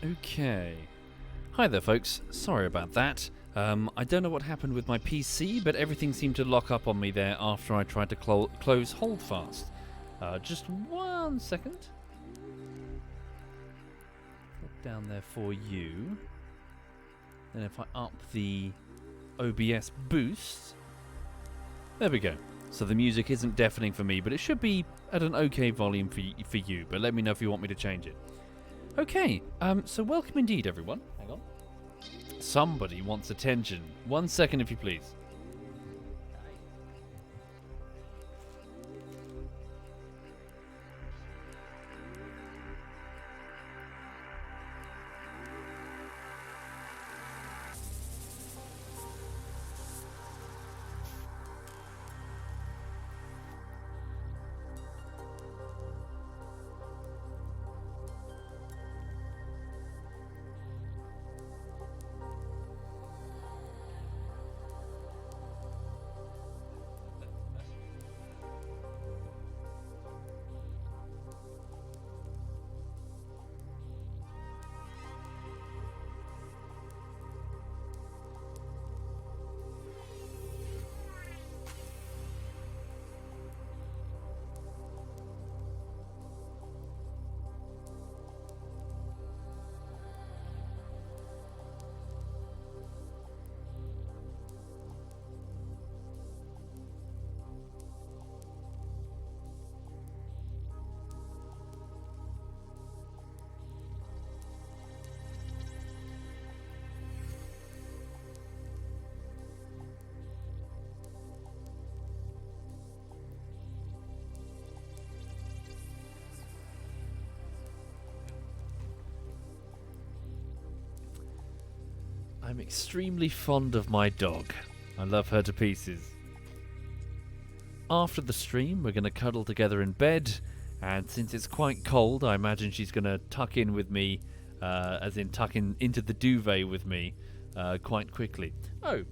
Okay. Hi there, folks. Sorry about that. I don't know what happened with my PC, but everything seemed to lock up on me there after I tried to close Holdfast. Just 1 second. Put down there for you. Then if I up the OBS boost, there we go. So the music isn't deafening for me, but it should be at an okay volume for you. But let me know if you want me to change it. Okay, so welcome indeed, everyone. Hang on. Somebody wants attention. 1 second, if you please. I'm extremely fond of my dog. I love her to pieces. After the stream, we're going to cuddle together in bed, and since it's quite cold, I imagine she's going to tuck in with me, as in tuck into the duvet with me, quite quickly. Oh,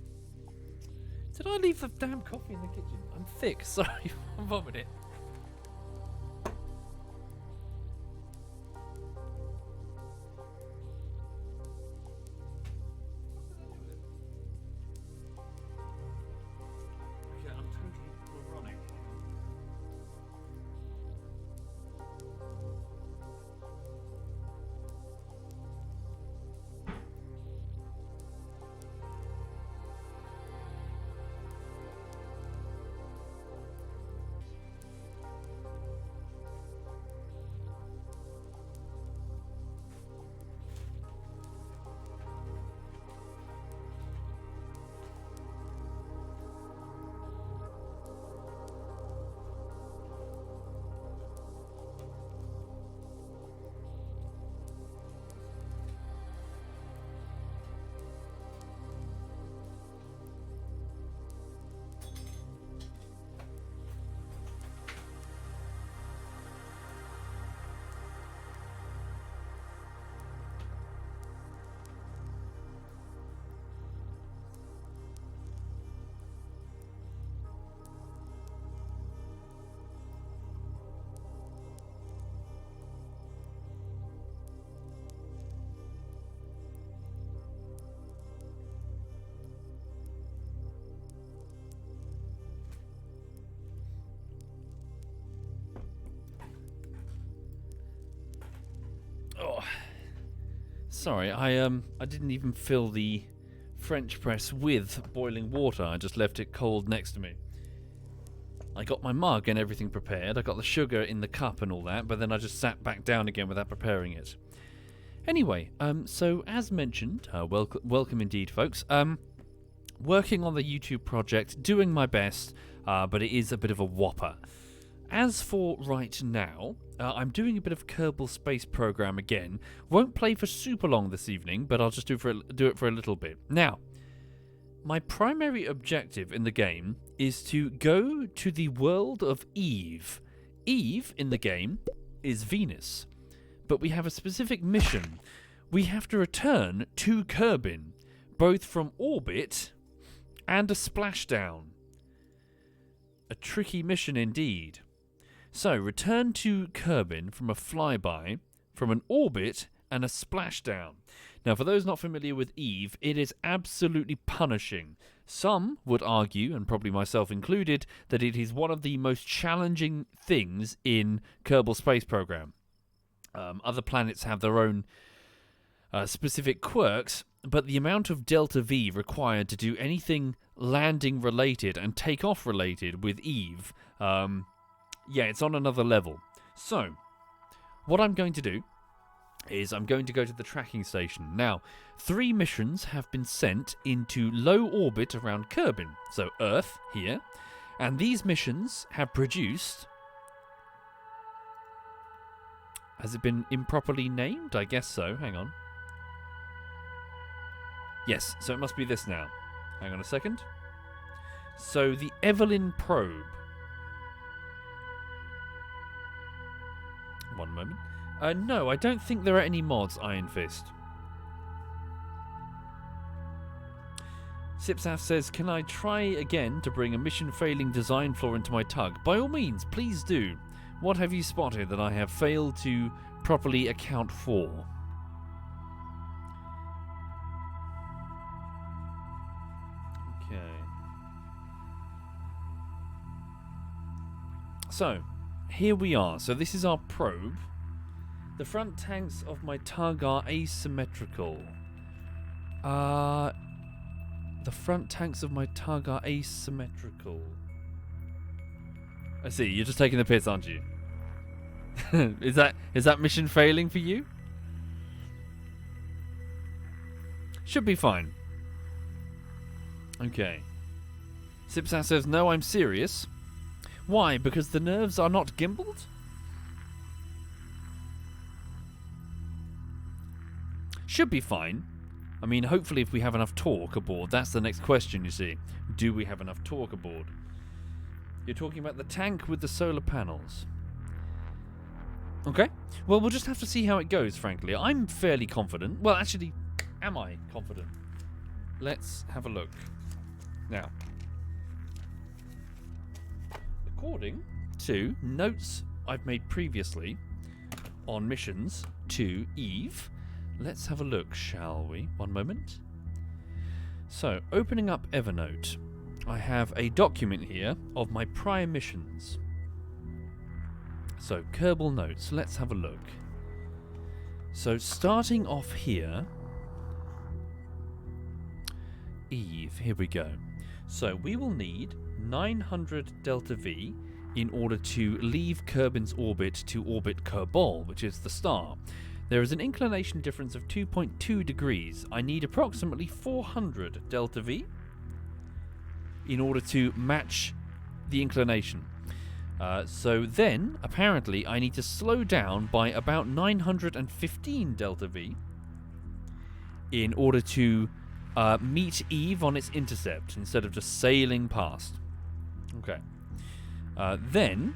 did I leave the damn coffee in the kitchen? I'm thick, sorry, I'm vomiting. Oh, sorry, I didn't even fill the French press with boiling water. I just left it cold next to me. I got my mug and everything prepared. I got the sugar in the cup and all that, but then I just sat back down again without preparing it. Anyway, so as mentioned, welcome indeed, folks. Working on the YouTube project, doing my best, but it is a bit of a whopper. As for right now, I'm doing a bit of Kerbal Space Program again. Won't play for super long this evening, but I'll just do it for a little bit. Now, my primary objective in the game is to go to the world of Eve. Eve in the game is Venus, but we have a specific mission. We have to return to Kerbin, both from orbit and a splashdown. A tricky mission indeed. So, return to Kerbin from a flyby, from an orbit, and a splashdown. Now, for those not familiar with Eve, it is absolutely punishing. Some would argue, and probably myself included, that it is one of the most challenging things in Kerbal Space Program. Other planets have their own specific quirks, but the amount of Delta V required to do anything landing related and takeoff related with Eve, it's on another level. So, what I'm going to do is I'm going to go to the tracking station. Now, 3 missions have been sent into low orbit around Kerbin, so Earth here, and these missions have produced... Has it been improperly named? I guess so. Hang on. Yes, so it must be this now. Hang on a second. So the Evelyn probe. One moment. No, I don't think there are any mods, Iron Fist. Sipsaf says, can I try again to bring a mission-failing design flaw into my tug? By all means, please do. What have you spotted that I have failed to properly account for? Okay. So, here we are. So this is our probe. The front tanks of my tug are asymmetrical. The front tanks of my tug are asymmetrical. I see, you're just taking the piss, aren't you? Is that mission failing for you? Should be fine. Okay. Sipsas says, no, I'm serious. Why? Because the nerves are not gimbaled? Should be fine. I mean, hopefully if we have enough torque aboard, that's the next question, you see. Do we have enough torque aboard? You're talking about the tank with the solar panels. Okay. Well, we'll just have to see how it goes, frankly. I'm fairly confident. Well, actually, am I confident? Let's have a look. Now, according to notes I've made previously on missions to Eve, let's have a look, shall we? One moment. So, opening up Evernote, I have a document here of my prior missions. So, Kerbal notes, let's have a look. So, starting off here, Eve, here we go. So, we will need 900 delta V in order to leave Kerbin's orbit to orbit Kerbal, which is the star. There is an inclination difference of 2.2 degrees. I need approximately 400 delta V in order to match the inclination. So then, apparently, I need to slow down by about 915 delta V in order to meet Eve on its intercept instead of just sailing past. Okay. Then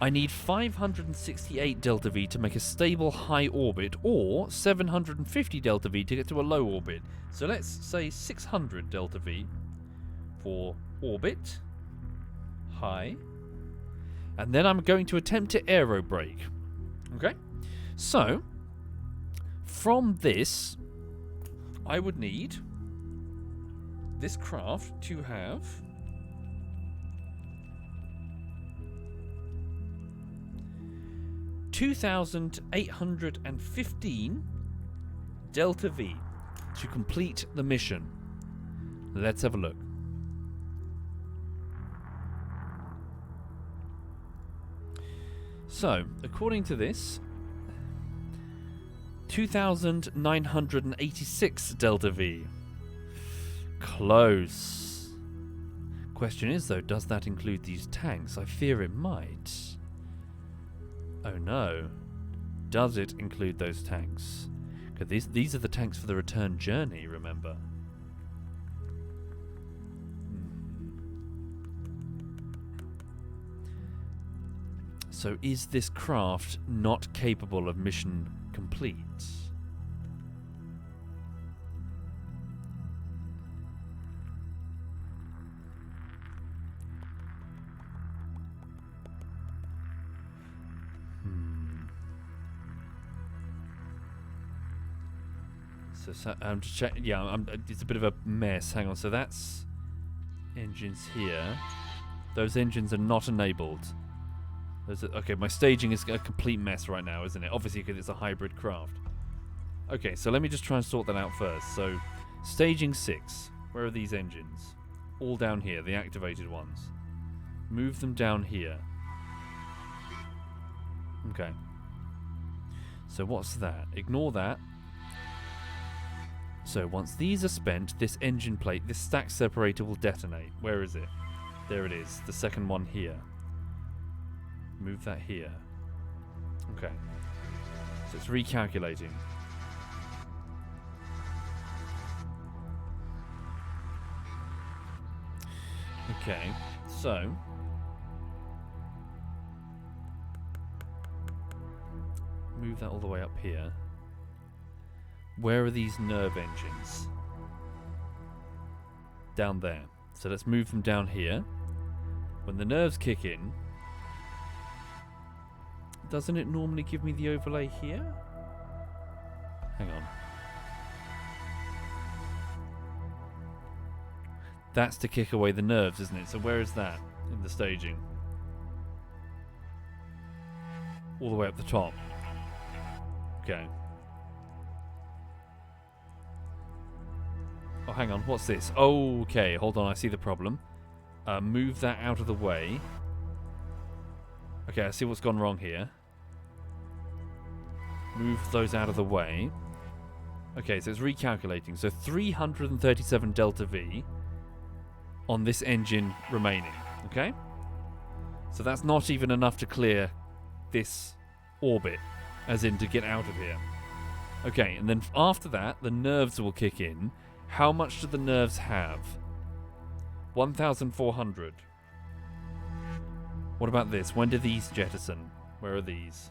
I need 568 delta V to make a stable high orbit, or 750 delta V to get to a low orbit. So let's say 600 delta V for orbit, high, and then I'm going to attempt to aero brake. Okay? So, from this, I would need this craft to have 2,815 delta V to complete the mission. Let's have a look. So, according to this, 2,986 delta V. Close. Question is, though, does that include these tanks? I fear it might. Oh no. Does it include those tanks? Because these are the tanks for the return journey, remember? So is this craft not capable of mission complete? So I'm just checking. Yeah, it's a bit of a mess. Hang on. So that's engines here. Those engines are not enabled. Okay, my staging is a complete mess right now, isn't it? Obviously, because it's a hybrid craft. Okay, so let me just try and sort that out first. So, staging 6. Where are these engines? All down here, the activated ones. Move them down here. Okay. So what's that? Ignore that. So once these are spent, this engine plate, this stack separator will detonate. Where is it? There it is. The second one here. Move that here. Okay. So it's recalculating. Okay. So move that all the way up here. Where are these nerve engines? Down there. So let's move them down here. When the nerves kick in, doesn't it normally give me the overlay here? Hang on. That's to kick away the nerves, isn't it? So where is that in the staging? All the way up the top. Okay. Oh, hang on. What's this? Oh, okay. Hold on. I see the problem. Move that out of the way. Okay, I see what's gone wrong here. Move those out of the way. Okay, so it's recalculating. So 337 delta V on this engine remaining. Okay? So that's not even enough to clear this orbit, as in to get out of here. Okay, and then after that, the nerves will kick in. How much do the nerves have? 1,400. What about this? When do these jettison? Where are these?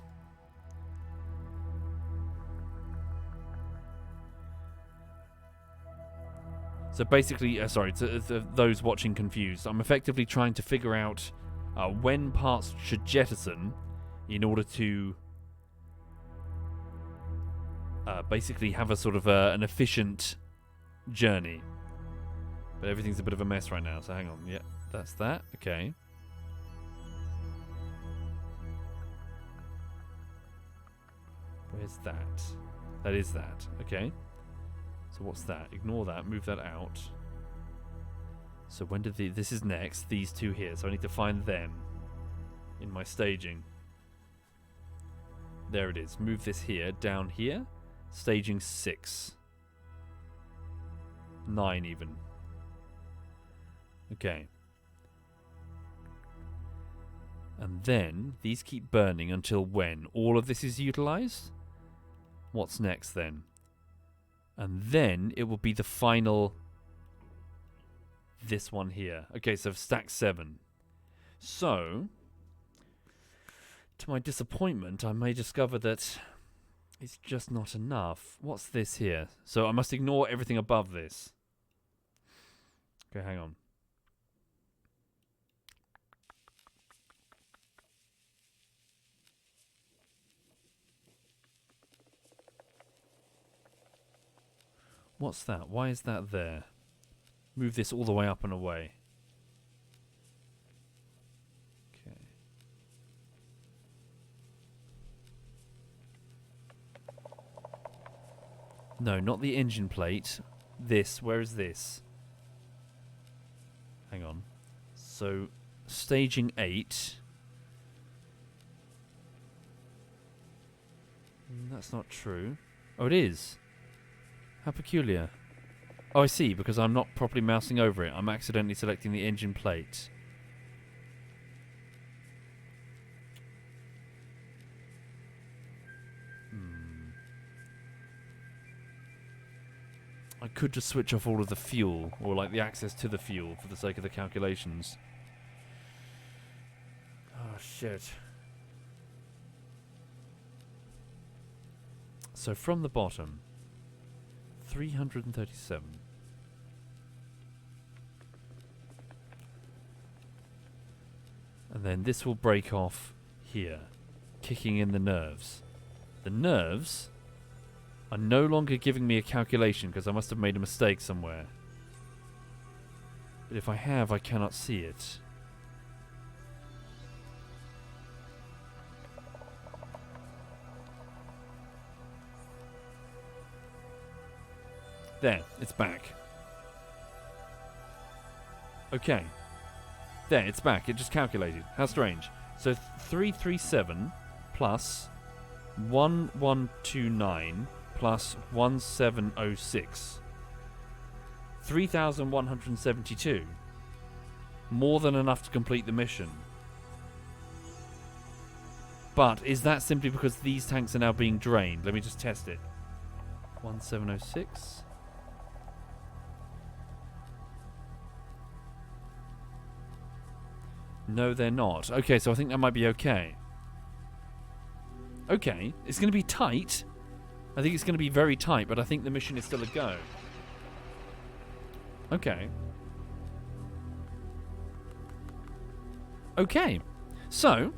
So basically, sorry, to those watching confused, I'm effectively trying to figure out when parts should jettison in order to basically have a sort of an efficient journey. But everything's a bit of a mess right now, so hang on. Yeah, that's that. Okay. Where's that? That is that. Okay. So what's that? Ignore that. Move that out. So when did this is next. These two here. So I need to find them in my staging. There it is. Move this here. Down here. Staging 6. 9 even. Okay. And then these keep burning until when? All of this is utilized? What's next then? And then it will be the final... this one here. Okay, so stack 7. So, to my disappointment, I may discover that it's just not enough. What's this here? So I must ignore everything above this. Okay, hang on. What's that? Why is that there? Move this all the way up and away. Okay. No, not the engine plate. This. Where is this? Hang on. So, staging 8. That's not true. Oh, it is. How peculiar. Oh, I see, because I'm not properly mousing over it. I'm accidentally selecting the engine plate. I could just switch off all of the fuel, or like the access to the fuel, for the sake of the calculations. Oh, shit. So from the bottom... 337. And then this will break off here, kicking in the nerves. The nerves are no longer giving me a calculation because I must have made a mistake somewhere. But if I have, I cannot see it. There, it's back. Okay. There, it's back. It just calculated. How strange. So 337 plus 1129 plus 1706. 3,172. More than enough to complete the mission. But is that simply because these tanks are now being drained? Let me just test it. 1706. No, they're not. Okay, so I think that might be okay. Okay, it's going to be tight. I think it's going to be very tight, but I think the mission is still a go. Okay. Okay. So,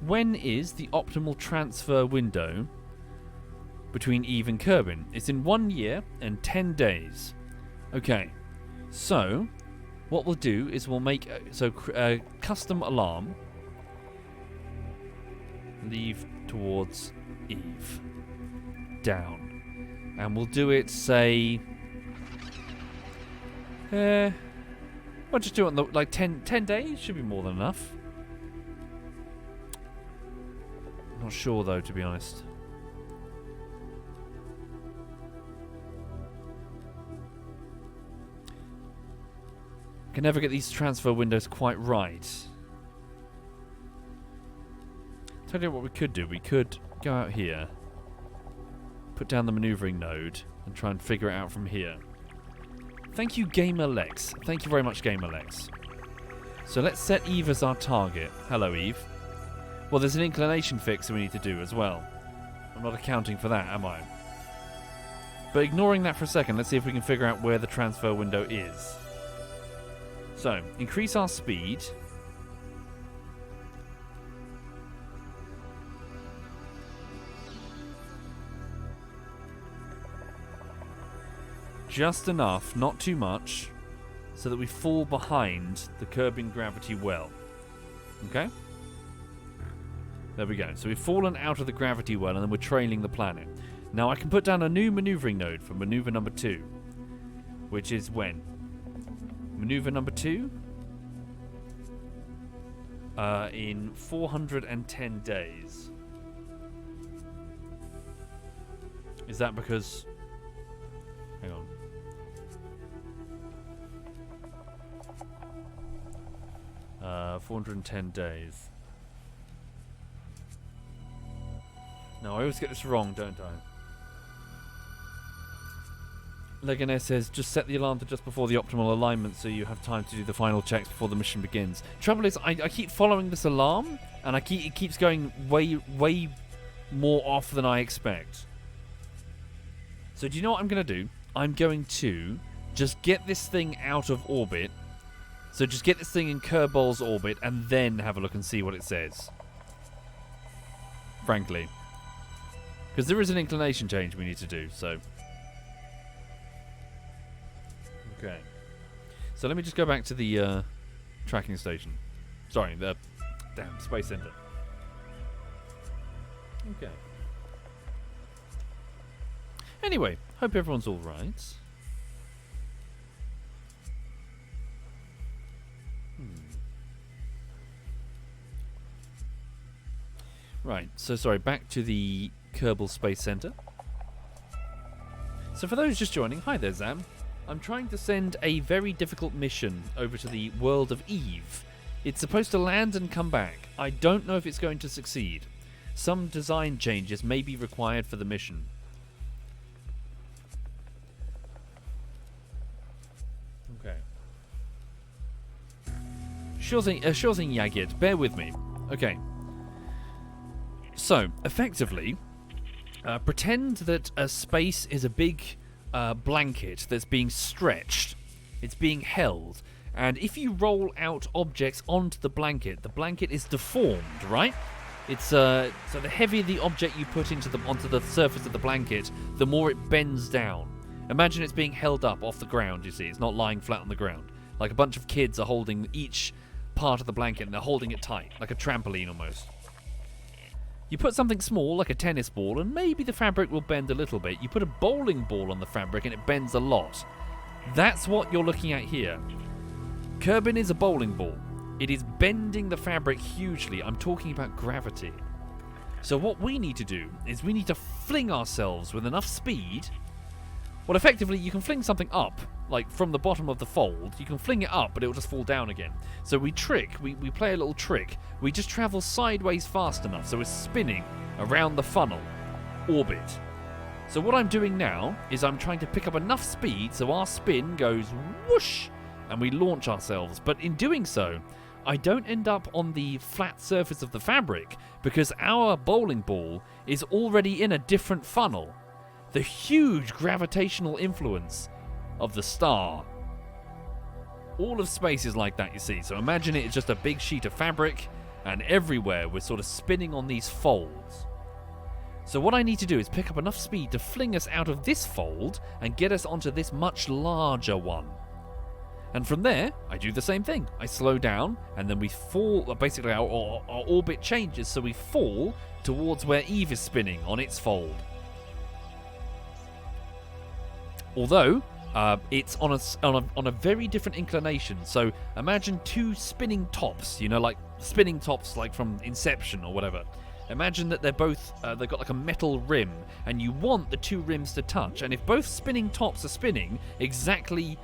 when is the optimal transfer window between Eve and Kerbin? It's in 1 year and 10 days. Okay. So, what we'll do is we'll make a custom alarm. Leave towards Eve. Down. And we'll do it, say... we'll just do it in like 10 days. Should be more than enough. Not sure though, to be honest. Can never get these transfer windows quite right. Tell you what we could do. We could go out here, put down the maneuvering node, and try and figure it out from here. Thank you, GamerLex. Thank you very much, GamerLex. So let's set Eve as our target. Hello, Eve. Well, there's an inclination fix that we need to do as well. I'm not accounting for that, am I? But ignoring that for a second, let's see if we can figure out where the transfer window is. So, increase our speed. Just enough, not too much, so that we fall behind the curbing gravity well. Okay? There we go. So we've fallen out of the gravity well, and then we're trailing the planet. Now I can put down a new maneuvering node for maneuver number 2, which is when? Maneuver number 2? In 410 days. Is that because... Hang on. Uh, 410 days. No, I always get this wrong, don't I? Legonair says, just set the alarm to just before the optimal alignment so you have time to do the final checks before the mission begins. Trouble is, I keep following this alarm, and it keeps going way more off than I expect. So do you know what I'm going to do? I'm going to just get this thing out of orbit. So just get this thing in Kerbal's orbit, and then have a look and see what it says. Frankly. Because there is an inclination change we need to do, so... Okay. So let me just go back to the tracking station. Sorry, the damn Space Center. Okay. Anyway, hope everyone's all right. Right, so sorry, back to the Kerbal Space Center. So for those just joining, hi there, Zam. I'm trying to send a very difficult mission over to the world of Eve. It's supposed to land and come back. I don't know if it's going to succeed. Some design changes may be required for the mission. Okay. Sure thing, Yagit. Bear with me. Okay. So, effectively, pretend that a space is a big blanket that's being stretched. It's being held. And if you roll out objects onto the blanket is deformed, right? So the heavier the object you put onto the surface of the blanket, the more it bends down. Imagine it's being held up off the ground, you see. It's not lying flat on the ground. Like a bunch of kids are holding each part of the blanket and they're holding it tight, like a trampoline almost. You put something small, like a tennis ball, and maybe the fabric will bend a little bit. You put a bowling ball on the fabric and it bends a lot. That's what you're looking at here. Kerbal is a bowling ball. It is bending the fabric hugely. I'm talking about gravity. So what we need to do is we need to fling ourselves with enough speed. Well, effectively, you can fling something up, like from the bottom of the fold. You can fling it up, but it will just fall down again. So we play a little trick. We just travel sideways fast enough, so we're spinning around the funnel orbit. So what I'm doing now is I'm trying to pick up enough speed so our spin goes whoosh, and we launch ourselves. But in doing so, I don't end up on the flat surface of the fabric because our bowling ball is already in a different funnel. The huge gravitational influence of the star. All of space is like that, you see. So imagine it is just a big sheet of fabric, and everywhere we're sort of spinning on these folds. So what I need to do is pick up enough speed to fling us out of this fold and get us onto this much larger one. And from there, I do the same thing. I slow down, and then we fall. Basically, our orbit changes, so we fall towards where Eve is spinning on its fold. Although it's on a very different inclination. So imagine two spinning tops. Like spinning tops, like from Inception or whatever. Imagine that they've got like a metal rim, and you want the two rims to touch. And if both spinning tops are spinning exactly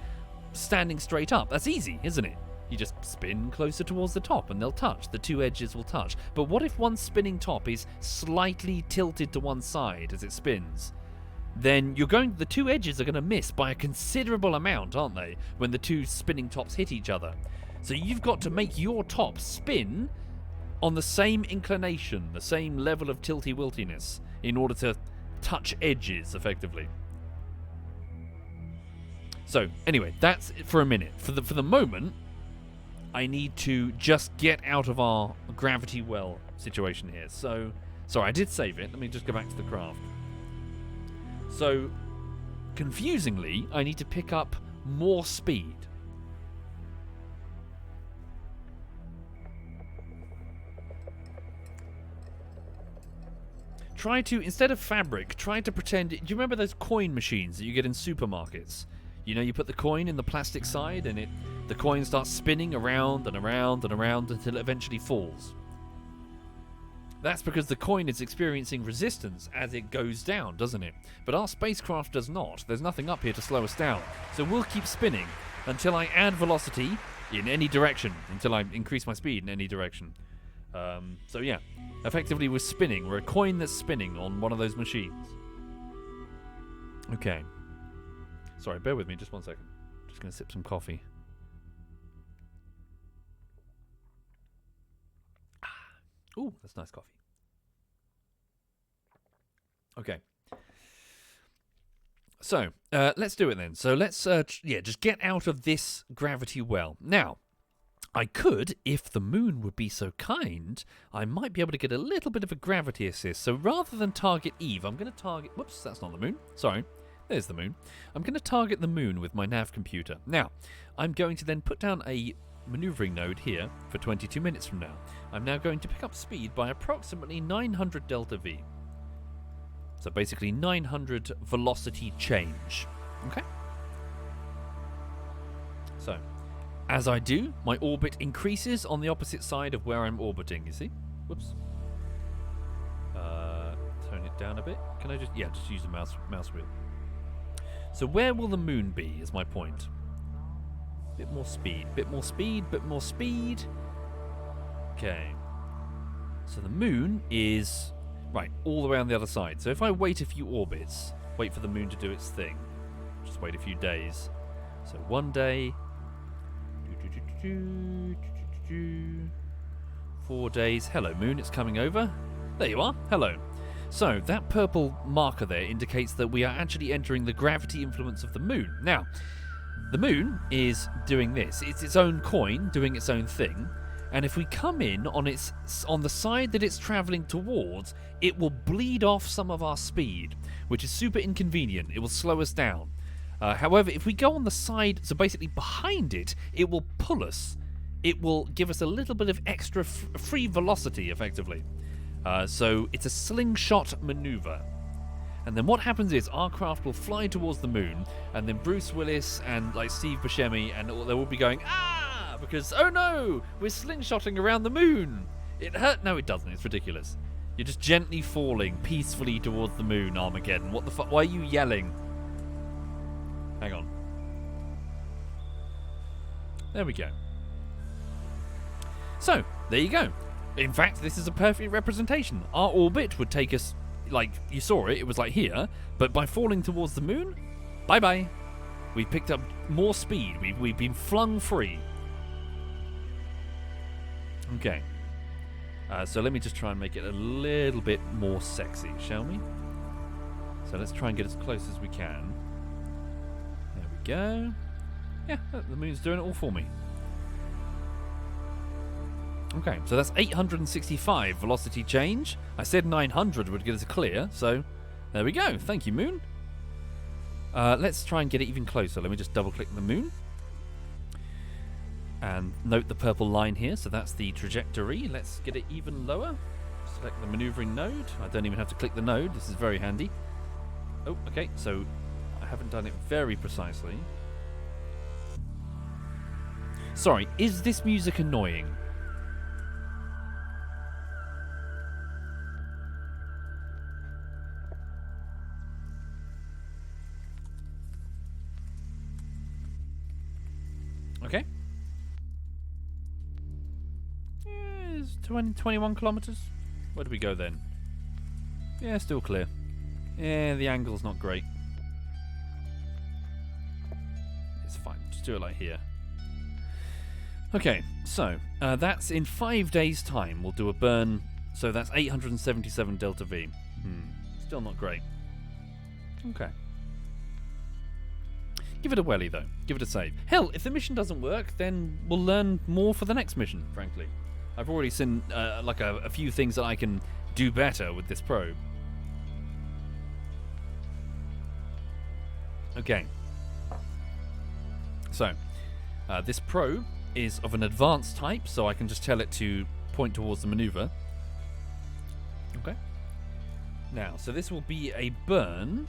standing straight up, that's easy, isn't it? You just spin closer towards the top and they'll touch. The two edges will touch. But what if one spinning top is slightly tilted to one side as it spins? Then the two edges are going to miss by a considerable amount, aren't they, when the two spinning tops hit each other. So you've got to make your top spin on the same inclination, the same level of tilty-wiltiness, in order to touch edges, effectively. So, anyway, that's it for a minute. For the moment, I need to just get out of our gravity well situation here. So, sorry, I did save it. Let me just go back to the craft. So, confusingly, I need to pick up more speed. Instead of fabric, try to pretend... Do you remember those coin machines that you get in supermarkets? You put the coin in the plastic side and the coin starts spinning around and around and around until it eventually falls. That's because the coin is experiencing resistance as it goes down, doesn't it? But our spacecraft does not. There's nothing up here to slow us down. So we'll keep spinning until I add velocity in any direction, until I increase my speed in any direction. So yeah, effectively we're spinning. We're a coin that's spinning on one of those machines. Okay. Sorry, bear with me just one second. Just going to sip some coffee. Ooh, that's nice coffee. Okay. So, let's do it then. So let's, just get out of this gravity well. Now, I could, if the moon would be so kind, I might be able to get a little bit of a gravity assist. So rather than target Eve, I'm going to target... Whoops, that's not the moon. Sorry. There's the moon. I'm going to target the moon with my nav computer. Now, I'm going to then put down a maneuvering node here for 22 minutes from now. I'm now going to pick up speed by approximately 900 delta V. So basically 900 velocity change. Okay? So, as I do, my orbit increases on the opposite side of where I'm orbiting, you see? Whoops. Tone it down a bit. Can I just use the mouse wheel. So where will the moon be, is my point. Bit more speed, bit more speed, bit more speed. Okay. So the moon is, right, all the way on the other side. So if I wait a few orbits, wait for the moon to do its thing, just wait a few days. So 1 day, 4 days. Hello, moon, it's coming over. There you are. Hello. So that purple marker there indicates that we are actually entering the gravity influence of the moon. Now, the moon is doing this. It's its own coin doing its own thing. And if we come in on the side that it's travelling towards, it will bleed off some of our speed, which is super inconvenient. It will slow us down. However, if we go on the side, so basically behind it, it will pull us. It will give us a little bit of extra free velocity, effectively. So it's a slingshot maneuver. And then what happens is our craft will fly towards the moon, and then Bruce Willis and like Steve Buscemi and they will be going, ah, because oh no, we're slingshotting around the moon. It hurt. No, it doesn't. It's ridiculous. You're just gently falling peacefully towards the moon, Armageddon. What the fuck? Why are you yelling? Hang on. There we go. So, there you go. In fact, this is a perfect representation. Our orbit would take us, like, you saw it was like here, but by falling towards the moon, bye-bye. We've picked up more speed. We've been flung free. Okay. So let me just try and make it a little bit more sexy, shall we? So let's try and get as close as we can. There we go. Yeah, the moon's doing it all for me. Okay, so that's 865 velocity change. I said 900 would get us clear, so there we go. Thank you, moon. Let's try and get it even closer. Let me just double-click the moon. And note the purple line here, so that's the trajectory. Let's get it even lower. Select the maneuvering node. I don't even have to click the node. This is very handy. Oh, okay, so I haven't done it very precisely. Sorry, is this music annoying? Okay. Yeah, it's 21 kilometers. Where do we go then? Yeah, still clear. Yeah, the angle's not great. It's fine. Just do it like here. Okay, so that's in 5 days' time. We'll do a burn. So that's 877 delta V. Still not great. Okay. Give it a welly, though. Give it a save. Hell, if the mission doesn't work, then we'll learn more for the next mission, frankly. I've already seen like a few things that I can do better with this probe. Okay. So, this probe is of an advanced type, so I can just tell it to point towards the maneuver. Okay. Now, so this will be a burn.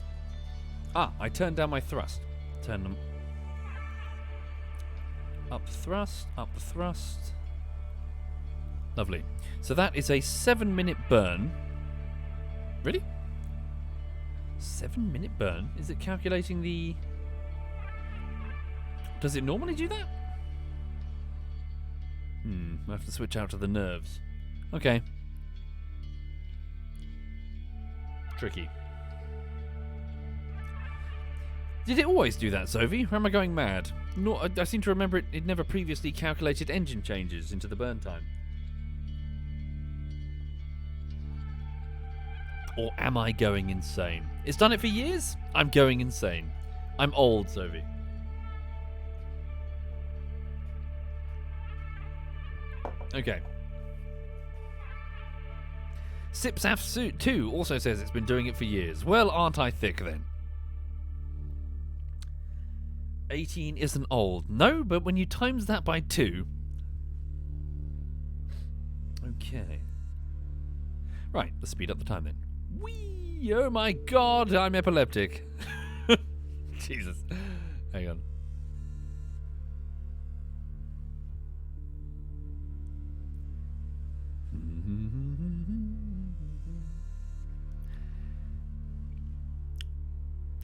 Ah, I turned down my thrust. Turn them up thrust, up thrust. Lovely. So that is a 7-minute burn. Really? 7-minute burn? Is it calculating the... Does it normally do that? I have to switch out to the nerves. Okay. Tricky. Did it always do that, Sovi? Or am I going mad? No, I seem to remember it never previously calculated engine changes into the burn time. Or am I going insane? It's done it for years? I'm going insane. I'm old, Sovi. Okay. Sipsaf 2 also says it's been doing it for years. Well, aren't I thick then? 18 isn't old. No, but when you times that by 2... Okay. Right, let's speed up the time then. Whee! Oh my god, I'm epileptic. Jesus. Hang on.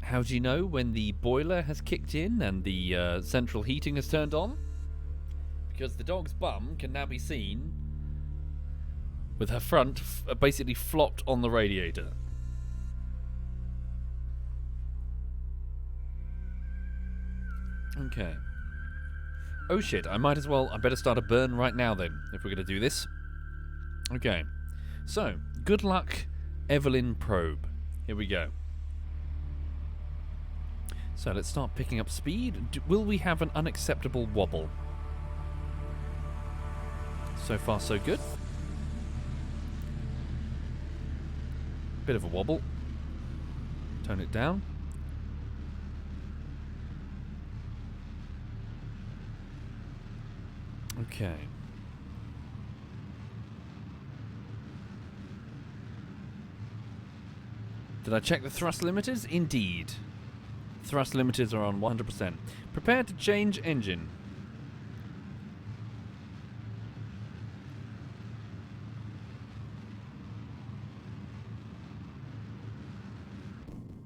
How do you know when the boiler has kicked in and the central heating has turned on? Because the dog's bum can now be seen with her front basically flopped on the radiator. Okay. Oh shit, I better start a burn right now then, if we're going to do this. Okay. So, good luck, Evelyn Probe. Here we go. So let's start picking up speed. Will we have an unacceptable wobble? So far, so good. Bit of a wobble. Tone it down. Okay. Did I check the thrust limiters? Indeed. Thrust limiters are on 100%. Prepare to change engine.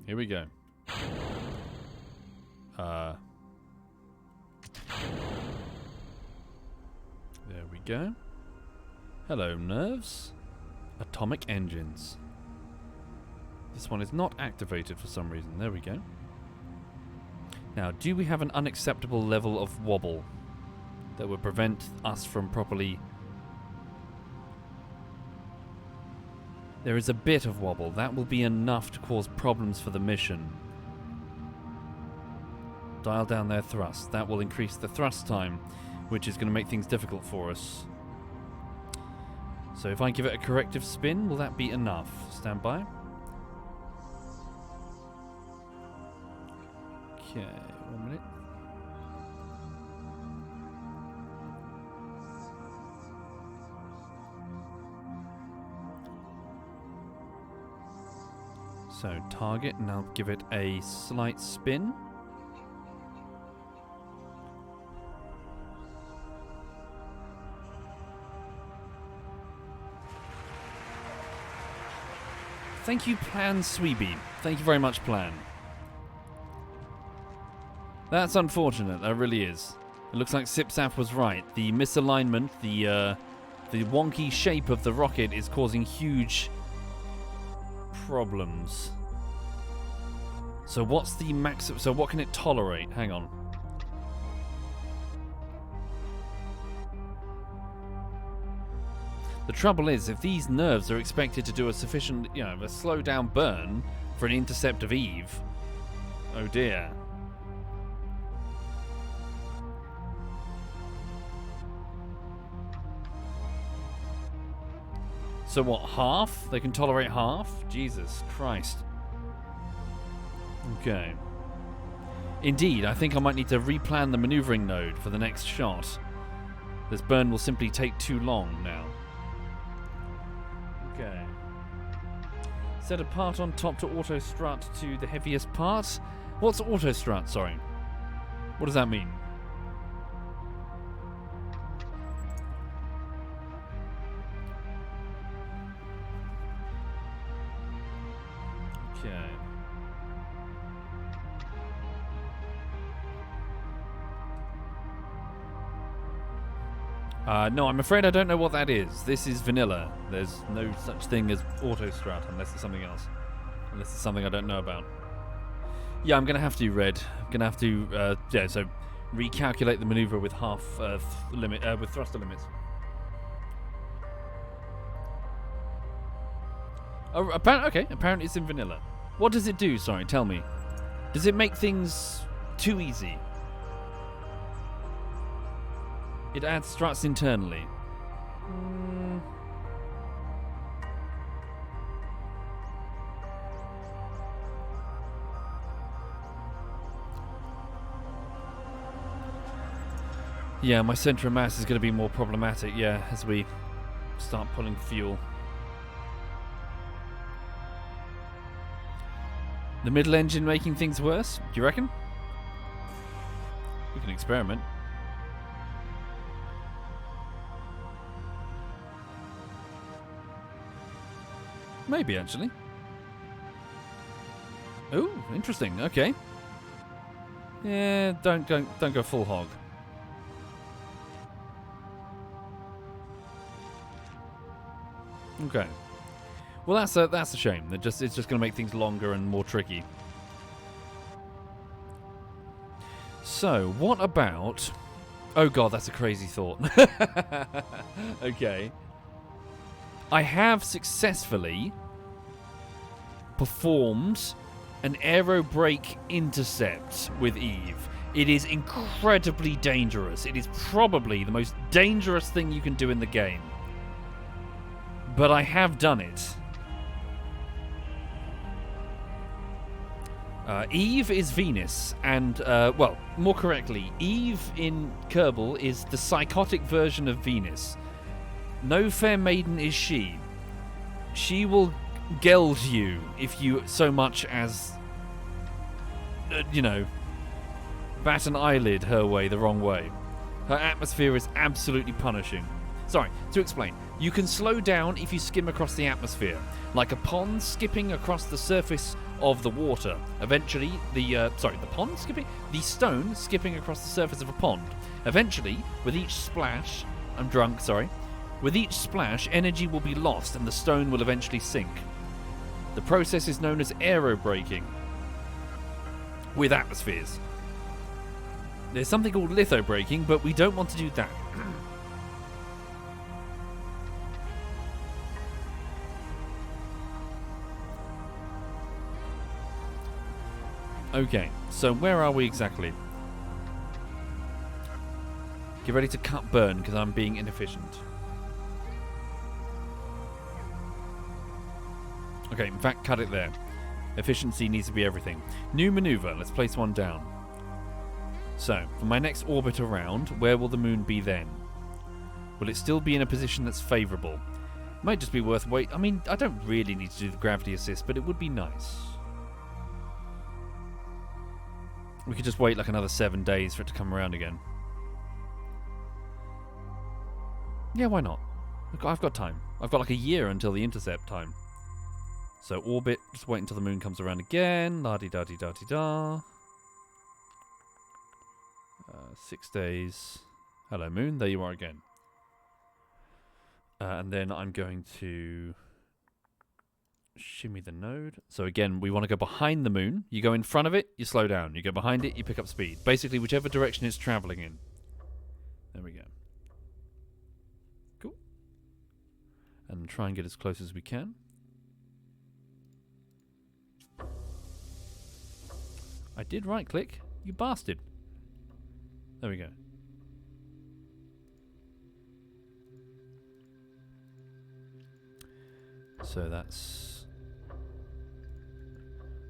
Here we go. There we go. Hello, nerves. Atomic engines. This one is not activated for some reason. There we go. Now, do we have an unacceptable level of wobble that would prevent us from properly... There is a bit of wobble. That will be enough to cause problems for the mission. Dial down their thrust. That will increase the thrust time, which is going to make things difficult for us. So if I give it a corrective spin, will that be enough? Stand by. Okay, 1 minute. So target, and I'll give it a slight spin. Thank you, Plan Sweeby. Thank you very much, Plan. That's unfortunate, that really is. It looks like Sipsap was right. The misalignment, the wonky shape of the rocket is causing huge problems. So what's the max? So what can it tolerate? Hang on. The trouble is, if these nerves are expected to do a sufficient, a slow down burn for an intercept of Eve, oh dear. So what, half? They can tolerate half? Jesus Christ. Okay. Indeed, I think I might need to replan the maneuvering node for the next shot. This burn will simply take too long now. Okay. Set a part on top to auto strut to the heaviest part. What's auto strut, sorry? What does that mean? Okay. No, I'm afraid I don't know what that is. This is vanilla. There's no such thing as auto strat unless it's something else. Unless it's something I don't know about. Yeah, I'm going to have to, Red. I'm going to have to, so recalculate the maneuver with half limit, with thruster limits. Oh, okay, apparently it's in vanilla. What does it do? Sorry, tell me. Does it make things too easy? It adds struts internally. Yeah, my centre of mass is going to be more problematic, yeah, as we start pulling fuel. The middle engine making things worse? Do you reckon? We can experiment. Maybe, actually. Oh, interesting. Okay. Yeah, don't go full hog. Okay. Well, that's a shame. It's just going to make things longer and more tricky. So, what about... Oh god, that's a crazy thought. Okay. I have successfully performed an aero brake intercept with Eve. It is incredibly dangerous. It is probably the most dangerous thing you can do in the game. But I have done it. Eve is Venus, and, well, more correctly, Eve in Kerbal is the psychotic version of Venus. No fair maiden is she. She will geld you if you so much as, you know, bat an eyelid her way the wrong way. Her atmosphere is absolutely punishing. Sorry, to explain. You can slow down if you skim across the atmosphere, like a pond skipping across the surface of the water. Eventually, the stone skipping across the surface of a pond. Eventually, with each splash, with each splash, energy will be lost and the stone will eventually sink. The process is known as aerobraking with atmospheres. There's something called lithobraking, but we don't want to do that. Okay, so where are we exactly? Get ready to cut burn, because I'm being inefficient. Okay, in fact, cut it there. Efficiency needs to be everything. New maneuver, let's place one down. So, for my next orbit around, where will the moon be then? Will it still be in a position that's favourable? Might just be worth wait. I mean, I don't really need to do the gravity assist, but it would be nice. We could just wait like another 7 days for it to come around again. Yeah, why not? I've got time. I've got like a year until the intercept time. So orbit, just wait until the moon comes around again. La-di-da-di-da-di-da. 6 days. Hello, moon. There you are again. And then I'm going to shimmy the node. So again, we want to go behind the moon. You go in front of it, you slow down. You go behind it, you pick up speed. Basically, whichever direction it's traveling in. There we go. Cool. And try and get as close as we can. I did right click, you bastard. There we go. So that's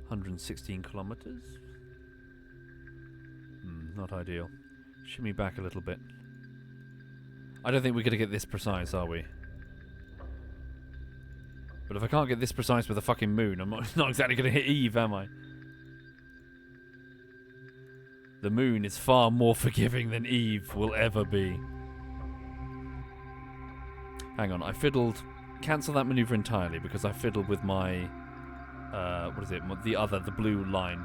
116 kilometers. Not ideal. Shimmy back a little bit. I don't think we're going to get this precise, are we? But if I can't get this precise with a fucking moon, I'm not exactly going to hit Eve, am I? The moon is far more forgiving than Eve will ever be. Hang on, I fiddled... Cancel that maneuver entirely because I fiddled with my... what is it? The blue line.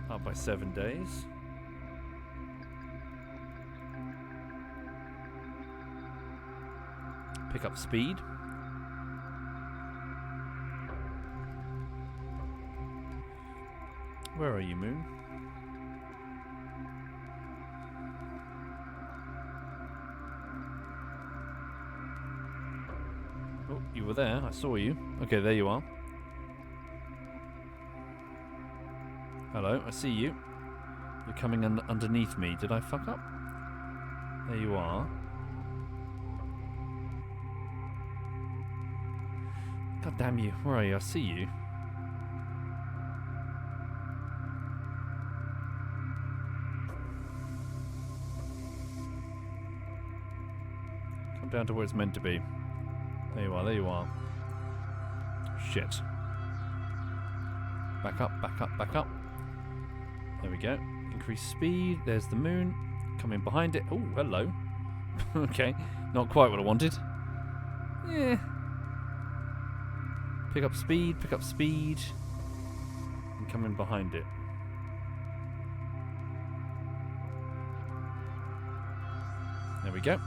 Up by 7 days. Pick up speed. Where are you, moon? Oh, you were there. I saw you. Okay, there you are. Hello, I see you. You're coming underneath me. Did I fuck up? There you are. God damn you. Where are you? I see you. Come down to where it's meant to be. There you are, there you are. Shit. Back up, back up, back up. There we go. Increase speed. There's the moon. Come in behind it. Oh, hello. Okay. Not quite what I wanted. Yeah. Pick up speed, and come in behind it. There we go.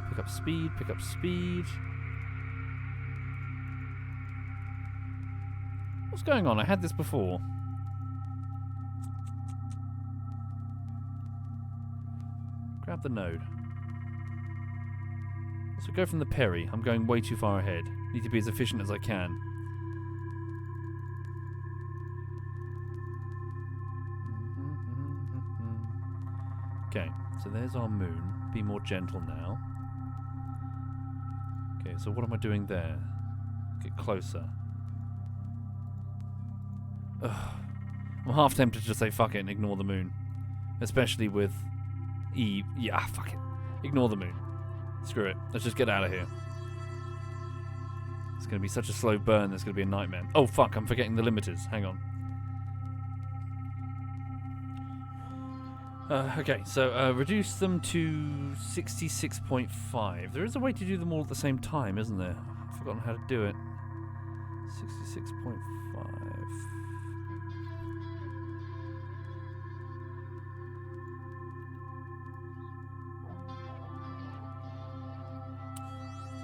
Pick up speed, pick up speed. What's going on? I had this before. Grab the node. So go from the Perry. I'm going way too far ahead. Need to be as efficient as I can. Okay, so there's our moon. Be more gentle now. Okay, so what am I doing there? Get closer. Ugh. I'm half tempted to say fuck it and ignore the moon. Especially with Eve. Yeah, fuck it. Ignore the moon. Screw it. Let's just get out of here. It's going to be such a slow burn, it's going to be a nightmare. Oh fuck, I'm forgetting the limiters. Hang on. Okay, so reduce them to 66.5. There is a way to do them all at the same time, isn't there? I've forgotten how to do it. 66.5.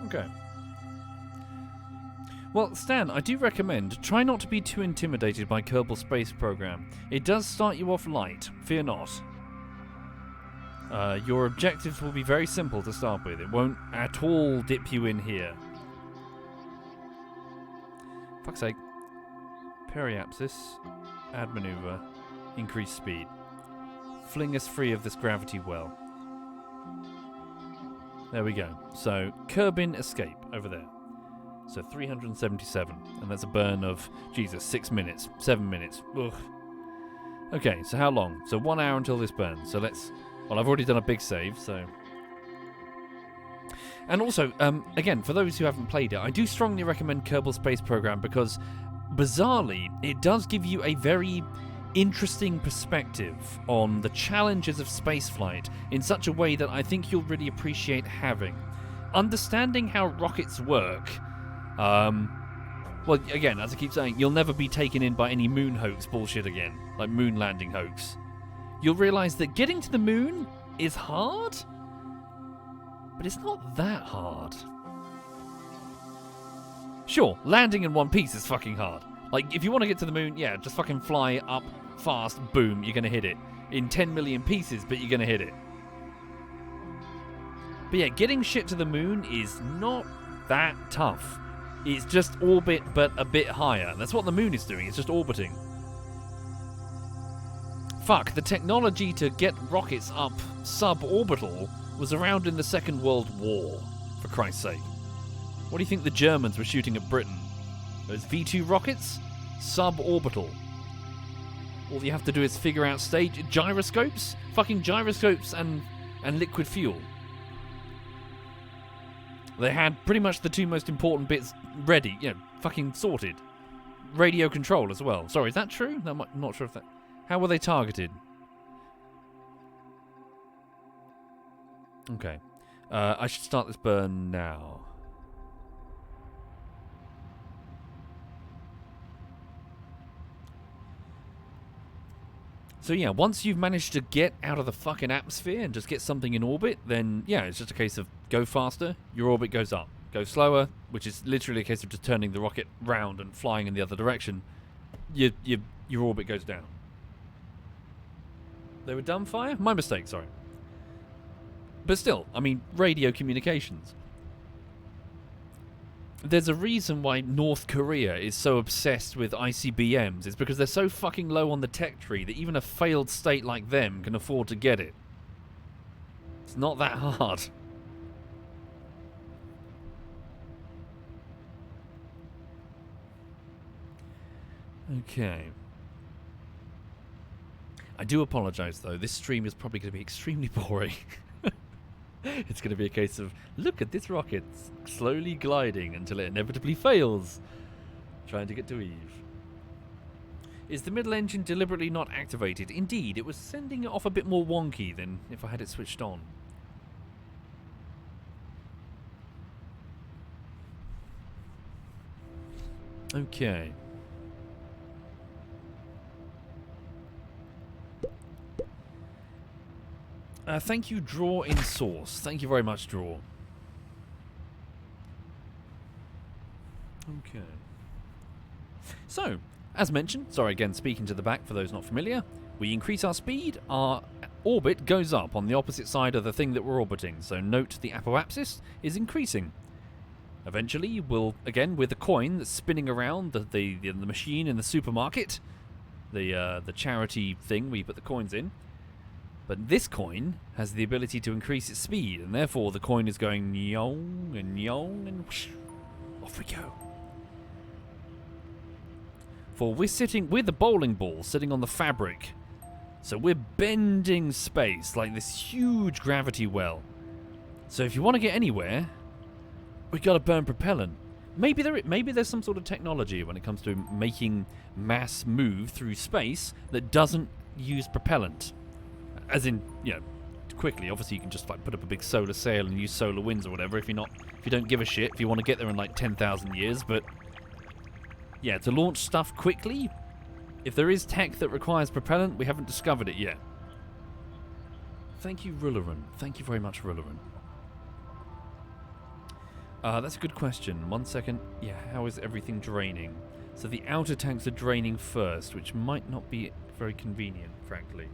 Okay. Well, Stan, I do recommend try not to be too intimidated by Kerbal Space Program. It does start you off light. Fear not. Your objectives will be very simple to start with. It won't at all dip you in here. Fuck's sake. Periapsis. Add maneuver. Increase speed. Fling us free of this gravity well. There we go. So, Kerbin escape over there. So 377. And that's a burn of, Jesus, 6 minutes. 7 minutes. Ugh. Okay, so how long? So 1 hour until this burns. So let's... Well, I've already done a big save, so... And also, again, for those who haven't played it, I do strongly recommend Kerbal Space Program because, bizarrely, it does give you a very interesting perspective on the challenges of spaceflight in such a way that I think you'll really appreciate having. Understanding how rockets work... well, again, as I keep saying, you'll never be taken in by any moon hoax bullshit again, like moon landing hoax. You'll realise that getting to the moon is hard, but it's not that hard. Sure, landing in one piece is fucking hard. Like, if you want to get to the moon, yeah, just fucking fly up fast, boom, you're going to hit it. In 10 million pieces, but you're going to hit it. But yeah, getting shit to the moon is not that tough. It's just orbit, but a bit higher. That's what the moon is doing, it's just orbiting. Fuck, the technology to get rockets up suborbital was around in the Second World War, for Christ's sake. What do you think the Germans were shooting at Britain? Those V2 rockets? Suborbital. All you have to do is figure out stage gyroscopes? Fucking gyroscopes and liquid fuel. They had pretty much the two most important bits ready, you know, fucking sorted. Radio control as well. Sorry, is that true? I'm not sure if that... How were they targeted? Okay. I should start this burn now. So yeah, once you've managed to get out of the fucking atmosphere and just get something in orbit, then yeah, it's just a case of go faster, your orbit goes up. Go slower, which is literally a case of just turning the rocket round and flying in the other direction, your orbit goes down. They were dumbfire? My mistake, sorry. But still, I mean, radio communications. There's a reason why North Korea is so obsessed with ICBMs. It's because they're so fucking low on the tech tree that even a failed state like them can afford to get it. It's not that hard. Okay. I do apologise, though. This stream is probably going to be extremely boring. It's going to be a case of, look at this rocket slowly gliding until it inevitably fails, trying to get to Eve. Is the middle engine deliberately not activated? Indeed, it was sending it off a bit more wonky than if I had it switched on. Okay. Thank you, Draw in Source. Thank you very much, Draw. Okay. So, as mentioned, sorry again, speaking to the back for those not familiar, we increase our speed, our orbit goes up on the opposite side of the thing that we're orbiting, so note the apoapsis is increasing. Eventually, we'll, again, with the coin that's spinning around, the machine in the supermarket, the charity thing we put the coins in, But this coin has the ability to increase its speed, and therefore the coin is going nyong and nyong and whoosh, off we go. For we're the bowling ball sitting on the fabric. So we're bending space like this huge gravity well. So if you want to get anywhere, we got to burn propellant. Maybe there's some sort of technology when it comes to making mass move through space that doesn't use propellant. As in, quickly. Obviously, you can just like put up a big solar sail and use solar winds or whatever. If you don't give a shit, if you want to get there in like 10,000 years, but yeah, to launch stuff quickly, if there is tech that requires propellant, we haven't discovered it yet. Thank you, Rulleran. Thank you very much, Rulleran. That's a good question. 1 second. Yeah, how is everything draining? So the outer tanks are draining first, which might not be very convenient, frankly.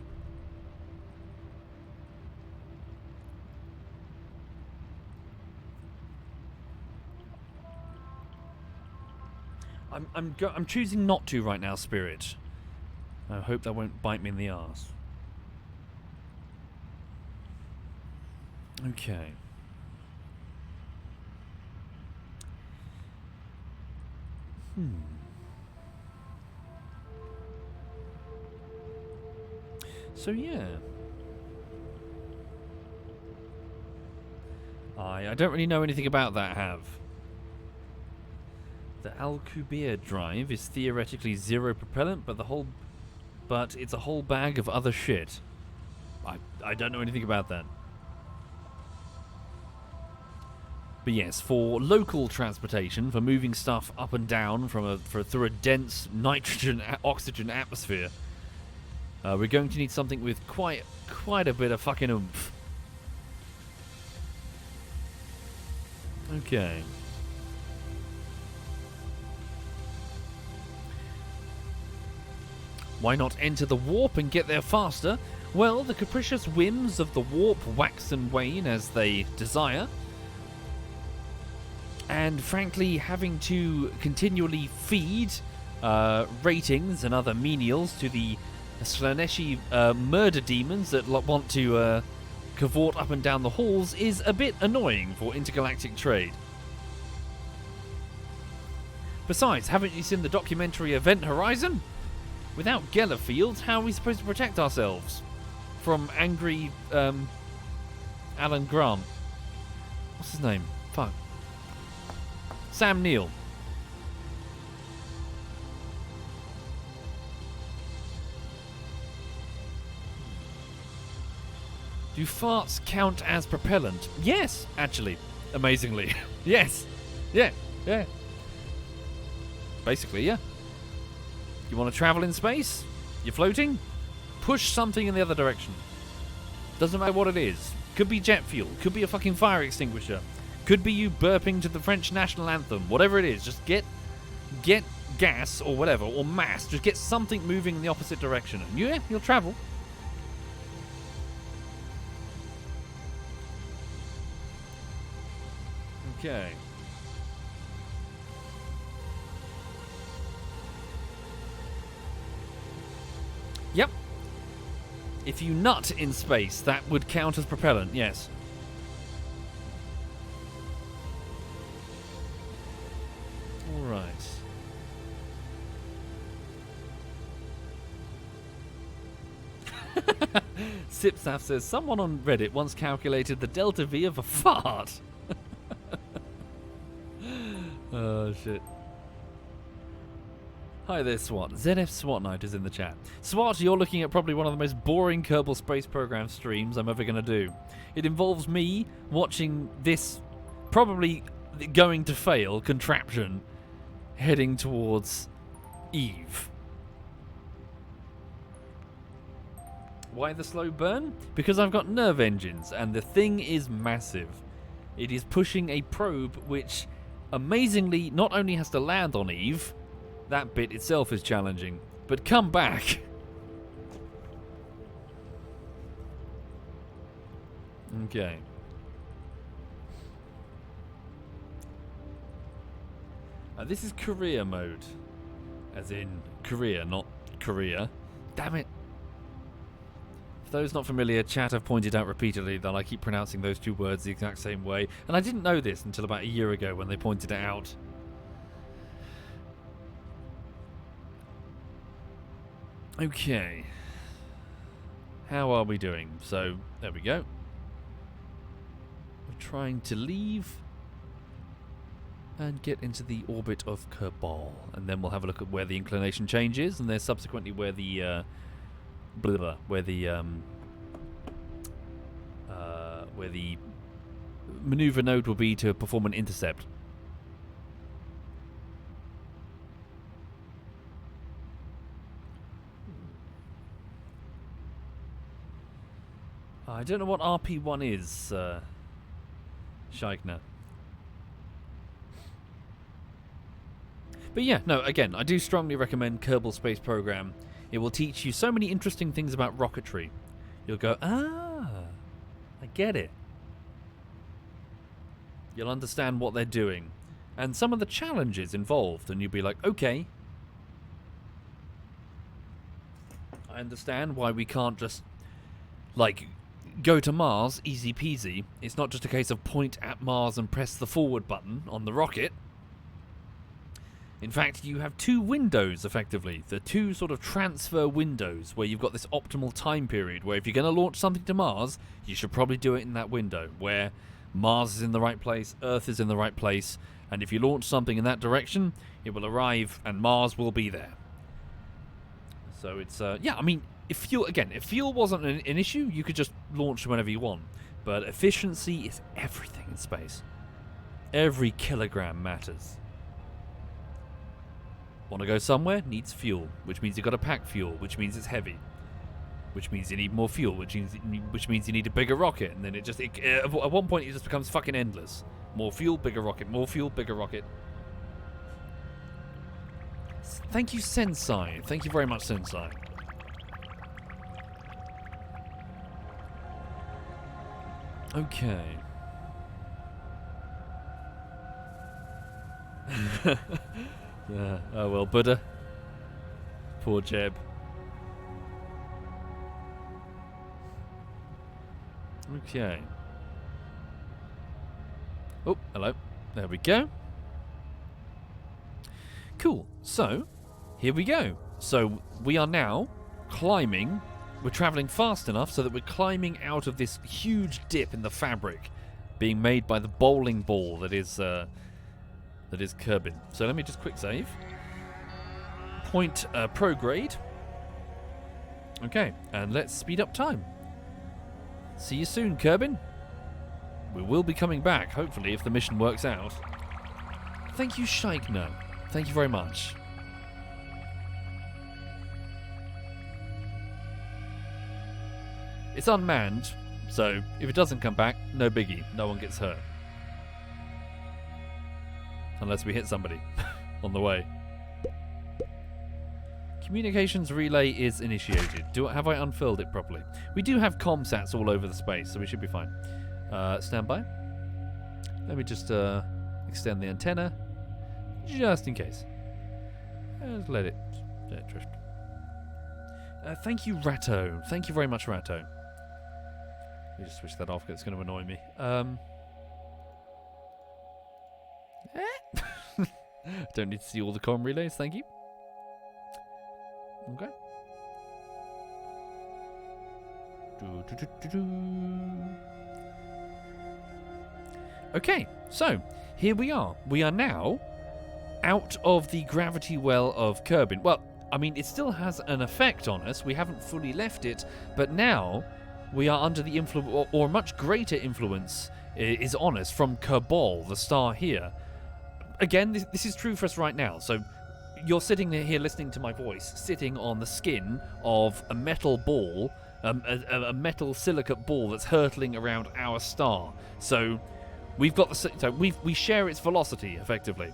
I'm choosing not to right now, Spirit. I hope that won't bite me in the arse. Okay. So yeah. I don't really know anything about that, Have. The Alcubierre drive is theoretically zero propellant, but it's a whole bag of other shit. I don't know anything about that. But yes, for local transportation, for moving stuff up and down through a dense nitrogen oxygen atmosphere, we're going to need something with quite a bit of fucking oomph. Okay. Why not enter the warp and get there faster? Well, the capricious whims of the warp wax and wane as they desire. And frankly, having to continually feed ratings and other menials to the Slaneshi murder demons that want to cavort up and down the halls is a bit annoying for intergalactic trade. Besides, haven't you seen the documentary Event Horizon? Without Geller fields, how are we supposed to protect ourselves from angry Alan Grant? What's his name? Fuck. Sam Neill. Do farts count as propellant? Yes, actually. Amazingly. Yes. Yeah. Basically, yeah. You want to travel in space? You're floating? Push something in the other direction. Doesn't matter what it is. Could be jet fuel. Could be a fucking fire extinguisher. Could be you burping to the French national anthem. Whatever it is, just get gas or whatever, or mass. Just get something moving in the opposite direction. And yeah, you'll travel. Okay. Yep. If you nut in space, that would count as propellant, yes. Alright. Sipsaf says, someone on Reddit once calculated the delta V of a fart. Oh, shit. Hi there, SWAT. ZF SWAT Knight is in the chat. SWAT, you're looking at probably one of the most boring Kerbal Space Program streams I'm ever going to do. It involves me watching this probably going to fail contraption heading towards Eve. Why the slow burn? Because I've got nerve engines and the thing is massive. It is pushing a probe which amazingly not only has to land on Eve, that bit itself is challenging, but come back. Okay. This is career mode. As in career, not Korea. Damn it. those not familiar, chat have pointed out repeatedly that I keep pronouncing those two words the exact same way, and I didn't know this until about a year ago when they pointed it out. Okay. How are we doing? So, there we go. We're trying to leave and get into the orbit of Kerbal, and then we'll have a look at where the inclination changes, and then subsequently where the where the maneuver node will be to perform an intercept. I don't know what RP1 is, Scheigner. But yeah, no, again, I do strongly recommend Kerbal Space Program. It will teach you so many interesting things about rocketry. You'll go, ah, I get it. You'll understand what they're doing. And some of the challenges involved, and you'll be like, okay. I understand why we can't just, like, go to Mars, easy peasy. It's not just a case of point at Mars and press the forward button on the rocket. In fact, you have two windows, effectively. The two sort of transfer windows where you've got this optimal time period where if you're going to launch something to Mars, you should probably do it in that window where Mars is in the right place, Earth is in the right place, and if you launch something in that direction, it will arrive and Mars will be there. So it's, yeah, I mean, if fuel wasn't an issue, you could just launch whenever you want. But efficiency is everything in space. Every kilogram matters. Want to go somewhere? Needs fuel, which means you've got to pack fuel, which means it's heavy, which means you need more fuel, which means you need a bigger rocket, and then at one point it just becomes fucking endless. More fuel, bigger rocket, more fuel, bigger rocket. Thank you, Sensei. Thank you very much, Sensei. Okay. Oh well, Buddha. Poor Jeb. Okay. Oh, hello. There we go. Cool. So, here we go. So, we are now climbing. We're traveling fast enough so that we're climbing out of this huge dip in the fabric being made by the bowling ball that is Kerbin. So let me just quick save. Point prograde. Okay, and let's speed up time. See you soon, Kerbin. We will be coming back, hopefully, if the mission works out. Thank you, Scheigner. Thank you very much. It's unmanned, so if it doesn't come back, no biggie. No one gets hurt. Unless we hit somebody on the way. Communications relay is initiated. Have I unfilled it properly? We do have comsats all over the space, so we should be fine. Stand by. Let me just extend the antenna, just in case. Just let it drift. Thank you, Ratto. Thank you very much, Ratto. Let me just switch that off, because it's going to annoy me. Don't need to see all the comm relays, thank you. Okay. Okay, so here we are. We are now out of the gravity well of Kerbin. Well, I mean, it still has an effect on us. We haven't fully left it, but now we are under the influence, or much greater influence is on us from Kerbal, the star here. Again, this is true for us right now. So you're sitting here listening to my voice, sitting on the skin of a metal ball, a metal silicate ball that's hurtling around our star. So we've got we share its velocity effectively.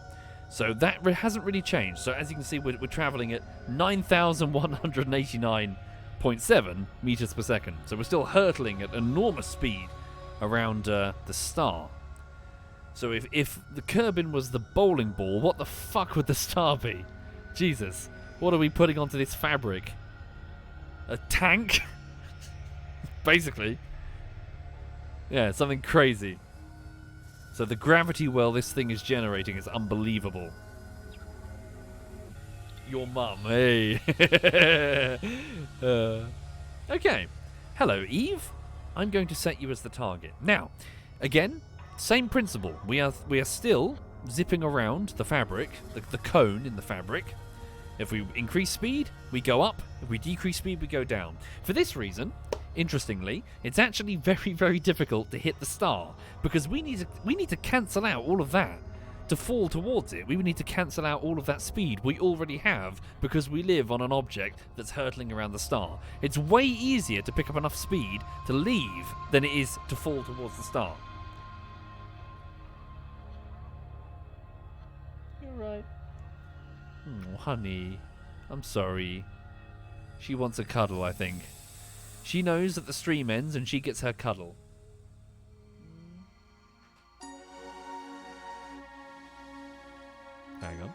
So that hasn't really changed. So as you can see, we're traveling at 9,189.7 meters per second. So we're still hurtling at enormous speed around the star. So if the Kerbin was the bowling ball, what the fuck would the star be? Jesus, what are we putting onto this fabric? A tank? basically. Yeah, something crazy. So the gravity well this thing is generating is unbelievable. Your mum, hey. Okay. Hello, Eve. I'm going to set you as the target. Now, again, same principle. We are still zipping around the fabric, the cone in the fabric. If we increase speed, we go up. If we decrease speed, we go down. For this reason, interestingly, it's actually very, very difficult to hit the star because we need to cancel out all of that to fall towards it. We would need to cancel out all of that speed we already have because we live on an object that's hurtling around the star. It's way easier to pick up enough speed to leave than it is to fall towards the star. You're right. Oh, honey, I'm sorry. She wants a cuddle, I think. She knows that the stream ends and she gets her cuddle. Hang on.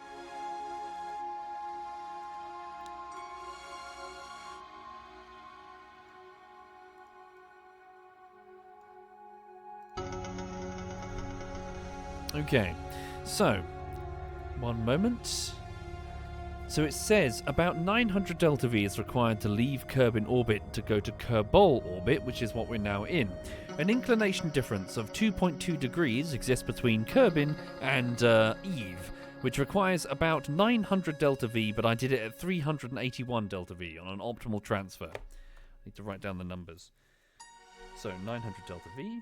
Okay, so, one moment. So it says about 900 delta V is required to leave Kerbin orbit to go to Kerbal orbit, which is what we're now in. An inclination difference of 2.2 degrees exists between Kerbin and Eve, which requires about 900 delta V, but I did it at 381 delta V on an optimal transfer. I need to write down the numbers. So 900 delta V.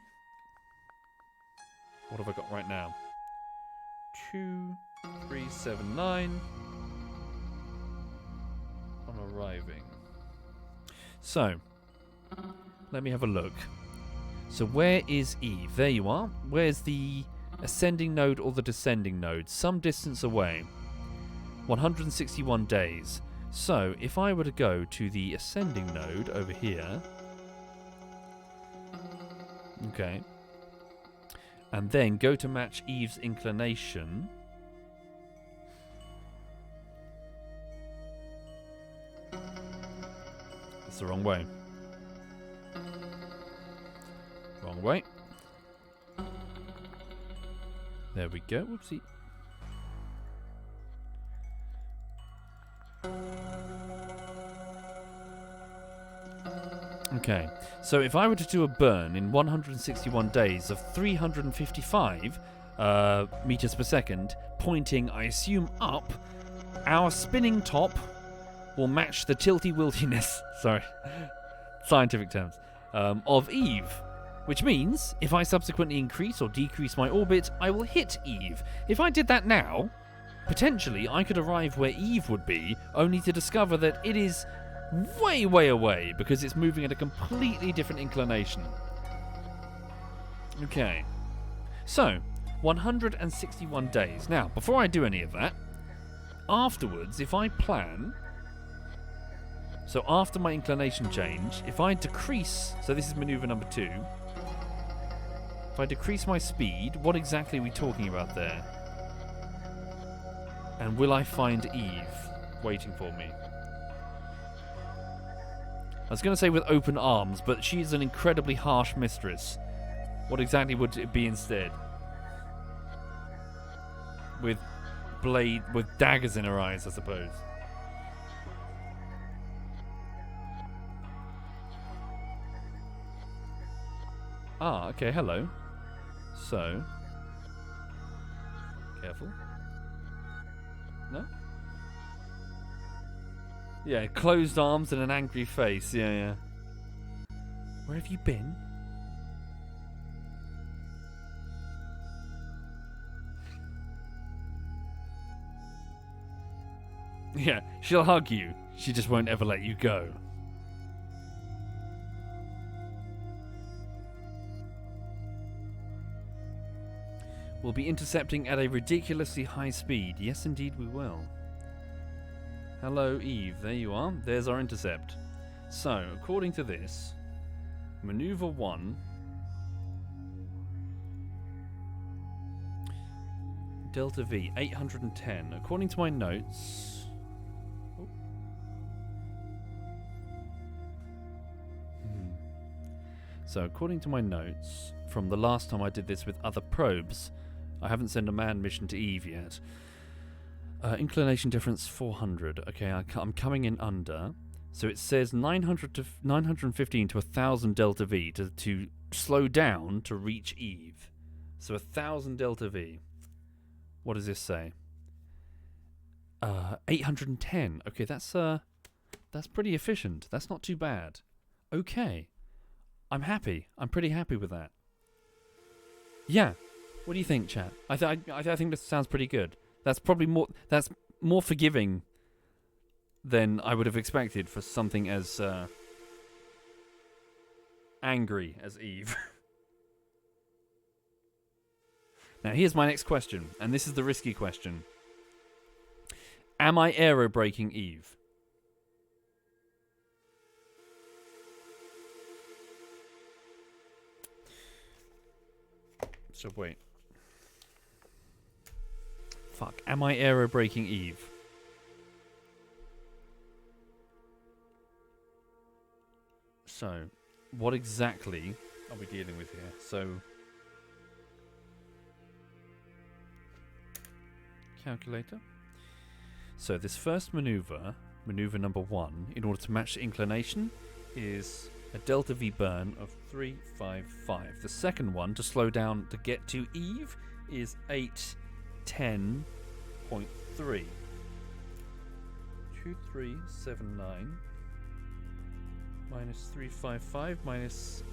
What have I got right now? 2379 on arriving. So, let me have a look. So where is Eve? There you are. Where's the ascending node or the descending node? Some distance away. 161 days. So, if I were to go to the ascending node over here. Okay. And then go to match Eve's inclination. That's the wrong way. Wrong way. There we go. Whoopsie. Okay, so if I were to do a burn in 161 days of 355 meters per second, pointing, I assume, up, our spinning top will match the tilty-wiltiness, sorry, scientific terms, of Eve. Which means, if I subsequently increase or decrease my orbit, I will hit Eve. If I did that now, potentially I could arrive where Eve would be, only to discover that it is way, way away, because it's moving at a completely different inclination. Okay. So, 161 days. Now, before I do any of that, afterwards, if I plan... So after my inclination change, if I decrease... So this is maneuver number 2. If I decrease my speed, what exactly are we talking about there? And will I find Eve waiting for me? I was going to say with open arms, but she's an incredibly harsh mistress. What exactly would it be instead? With daggers in her eyes, I suppose. Ah, okay, hello. So, careful. No? Yeah, closed arms and an angry face. Yeah, yeah. Where have you been? Yeah, she'll hug you. She just won't ever let you go. We'll be intercepting at a ridiculously high speed. Yes, indeed we will. Hello, Eve. There you are. There's our intercept. So, according to this, maneuver 1. Delta V, 810. According to my notes... So according to my notes, from the last time I did this with other probes, I haven't sent a manned mission to Eve yet. Inclination difference 400. Okay, I'm coming in under. So it says 915 to 1,000 delta V to slow down to reach Eve. So 1,000 delta V. What does this say? 810. Okay, that's pretty efficient. That's not too bad. Okay. I'm happy. I'm pretty happy with that. Yeah. What do you think, chat? I think this sounds pretty good. That's probably more forgiving than I would have expected for something as angry as Eve. Now here's my next question, and this is the risky question. Am I aerobraking Eve? So wait. Fuck. Am I aerobraking Eve? So, what exactly are we dealing with here? So, calculator. So this first maneuver, maneuver number 1, in order to match the inclination, is a delta V burn of 355. The second one, to slow down to get to Eve, is 810.3. 2379 minus 355 minus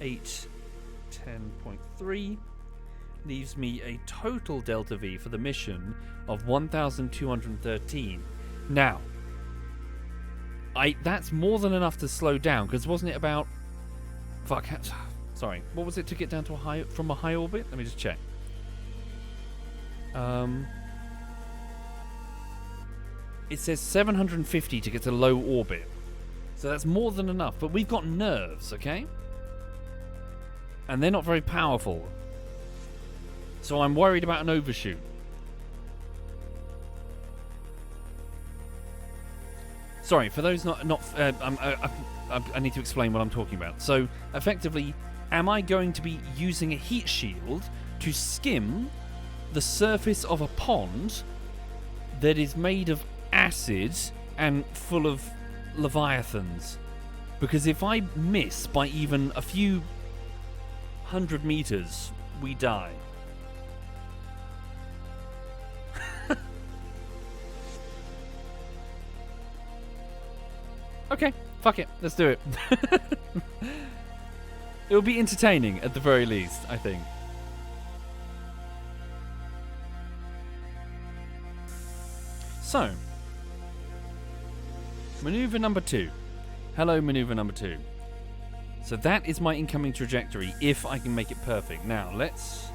810.3 leaves me a total delta V for the mission of 1,213. Now, that's more than enough to slow down, because wasn't it about... Fuck, sorry. What was it to get down to from a high orbit? Let me just check. It says 750 to get to low orbit. So that's more than enough. But we've got nerves, okay? And they're not very powerful. So I'm worried about an overshoot. Sorry, for those I need to explain what I'm talking about. So, effectively, am I going to be using a heat shield to skim the surface of a pond that is made of acid and full of leviathans? Because if I miss by even a few 100 meters, we die. Okay, fuck it, let's do it. It'll be entertaining at the very least, I think. So, maneuver number 2. Hello, maneuver number 2. So that is my incoming trajectory, if I can make it perfect. Now, let's...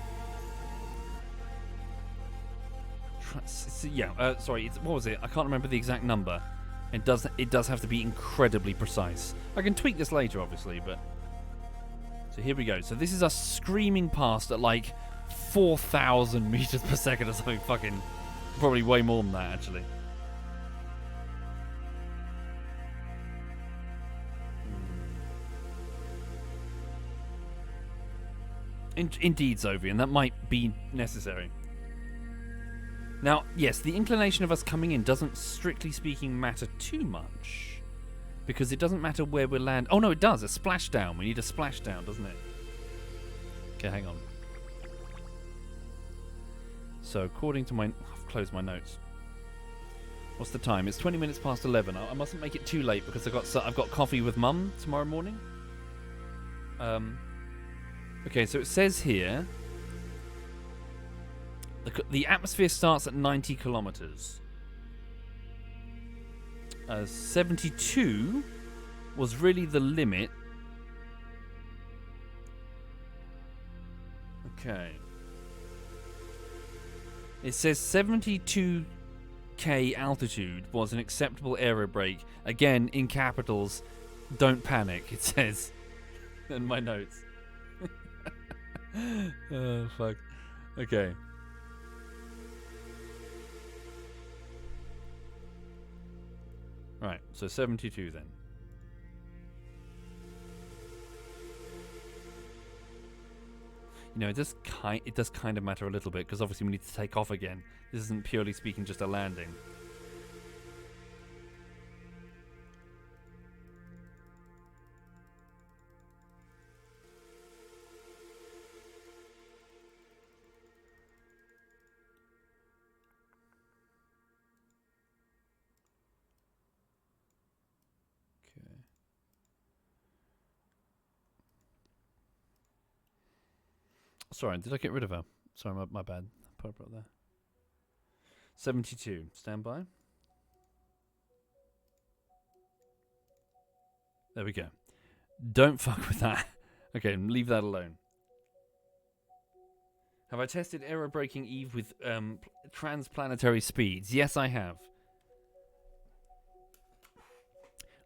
sorry, what was it? I can't remember the exact number. It does have to be incredibly precise. I can tweak this later, obviously, but... So here we go. So this is us screaming past at like 4,000 meters per second or something fucking... Probably way more than that, actually. Indeed, Zovian, that might be necessary. Now, yes, the inclination of us coming in doesn't, strictly speaking, matter too much. Because it doesn't matter where we land. Oh, no, it does. A splashdown. We need a splashdown, doesn't it? Okay, hang on. So, according to my... I've closed my notes. What's the time? It's 20 minutes past 11. I mustn't make it too late because I've got coffee with Mum tomorrow morning. Okay, so it says here... The atmosphere starts at 90 kilometers. 72 was really the limit. Okay. It says 72k altitude was an acceptable aerobrake. Again, in capitals, don't panic, it says in my notes. Oh, fuck. Okay. Right, so 72 then. You know, it does kind of matter a little bit, because obviously we need to take off again. This isn't purely speaking just a landing. Sorry, did I get rid of her? Sorry, my bad. Put her up there. 72. Stand by. There we go. Don't fuck with that. Okay, leave that alone. Have I tested aerobraking Eve with transplanetary speeds? Yes, I have.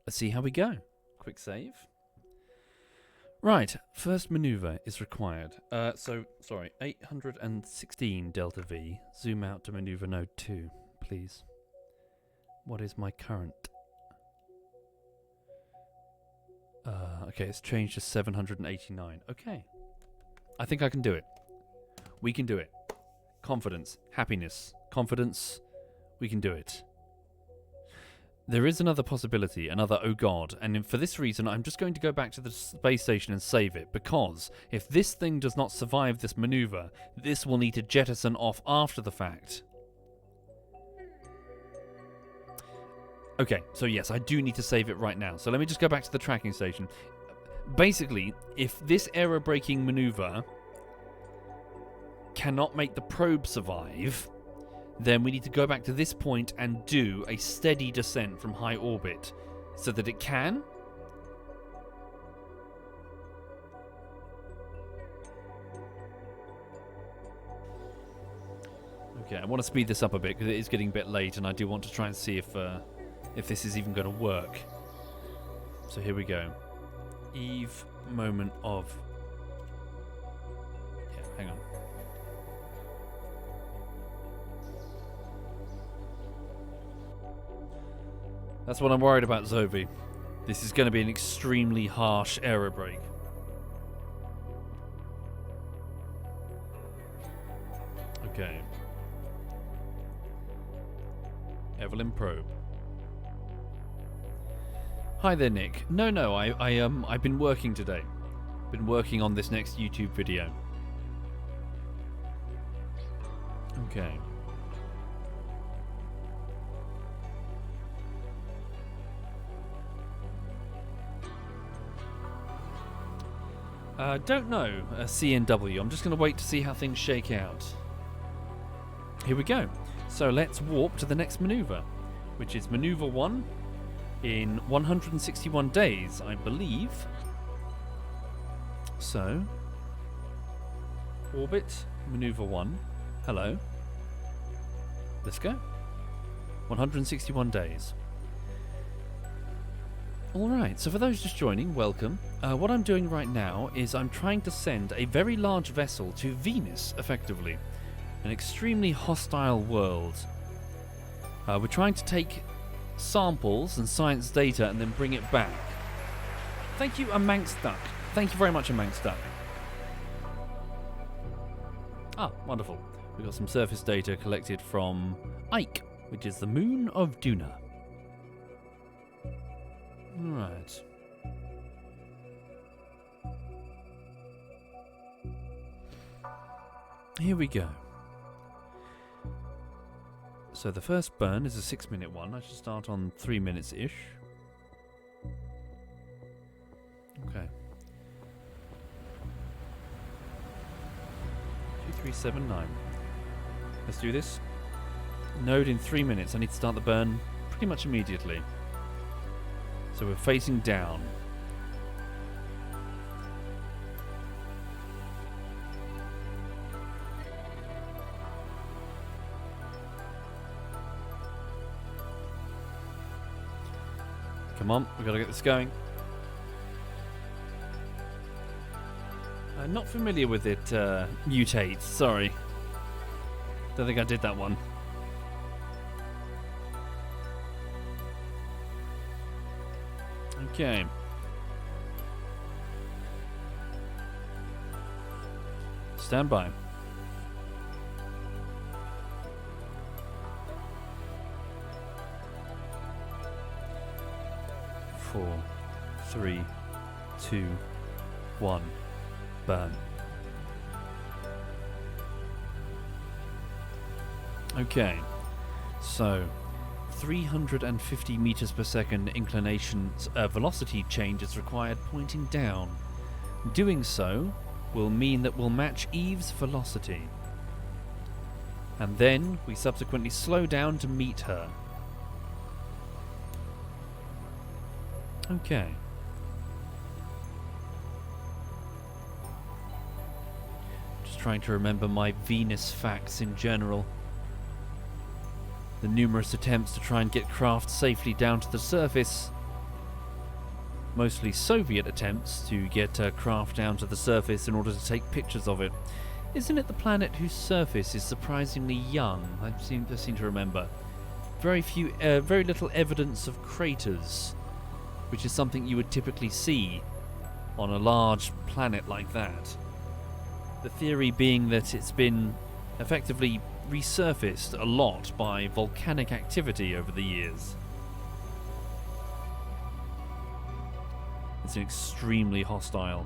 Let's see how we go. Quick save. Right, first maneuver is required. Sorry, 816 Delta V. Zoom out to maneuver node 2, please. What is my current? Okay, it's changed to 789. Okay. I think I can do it. We can do it. Confidence, happiness, confidence. We can do it. There is another possibility, another oh god, and for this reason I'm just going to go back to the space station and save it, because if this thing does not survive this maneuver, this will need to jettison off after the fact. Okay, so yes, I do need to save it right now. So let me just go back to the tracking station. Basically, if this aerobraking maneuver cannot make the probe survive, then we need to go back to this point and do a steady descent from high orbit so that it can. Okay, I want to speed this up a bit because it is getting a bit late and I do want to try and see if this is even going to work. So here we go. Eve, moment of... Yeah, hang on. That's what I'm worried about, Zovi. This is going to be an extremely harsh aerobrake. Okay. Evelyn probe. Hi there, Nick. No, I've been working today. Been working on this next YouTube video. Okay. Don't know, CNW. I'm just going to wait to see how things shake out. Here we go. So let's warp to the next maneuver, which is maneuver 1 in 161 days, I believe. So, orbit, maneuver 1. Hello. Let's go. 161 days. Alright, so for those just joining, welcome. What I'm doing right now is I'm trying to send a very large vessel to Venus, effectively. An extremely hostile world. We're trying to take samples and science data and then bring it back. Thank you, Amangst Duck. Thank you very much, Amangst Duck. Ah, wonderful. We've got some surface data collected from Ike, which is the moon of Duna. Right. Here we go. So the first burn is a 6-minute one. I should start on 3 minutes-ish. Okay. 2379. Let's do this. Node in 3 minutes. I need to start the burn pretty much immediately. So we're facing down. Come on, we've got to get this going. I'm not familiar with it, mutate, sorry. Don't think I did that one. Okay. Stand by. 4, 3, 2, 1. Burn. Okay, so 350 meters per second inclination velocity change is required pointing down. Doing so will mean that we'll match Eve's velocity. And then we subsequently slow down to meet her. Okay. Just trying to remember my Venus facts in general. The numerous attempts to try and get craft safely down to the surface. Mostly Soviet attempts to get craft down to the surface in order to take pictures of it. Isn't it the planet whose surface is surprisingly young? I seem to remember. Very little evidence of craters, which is something you would typically see on a large planet like that. The theory being that it's been effectively resurfaced a lot by volcanic activity over the years. It's an extremely hostile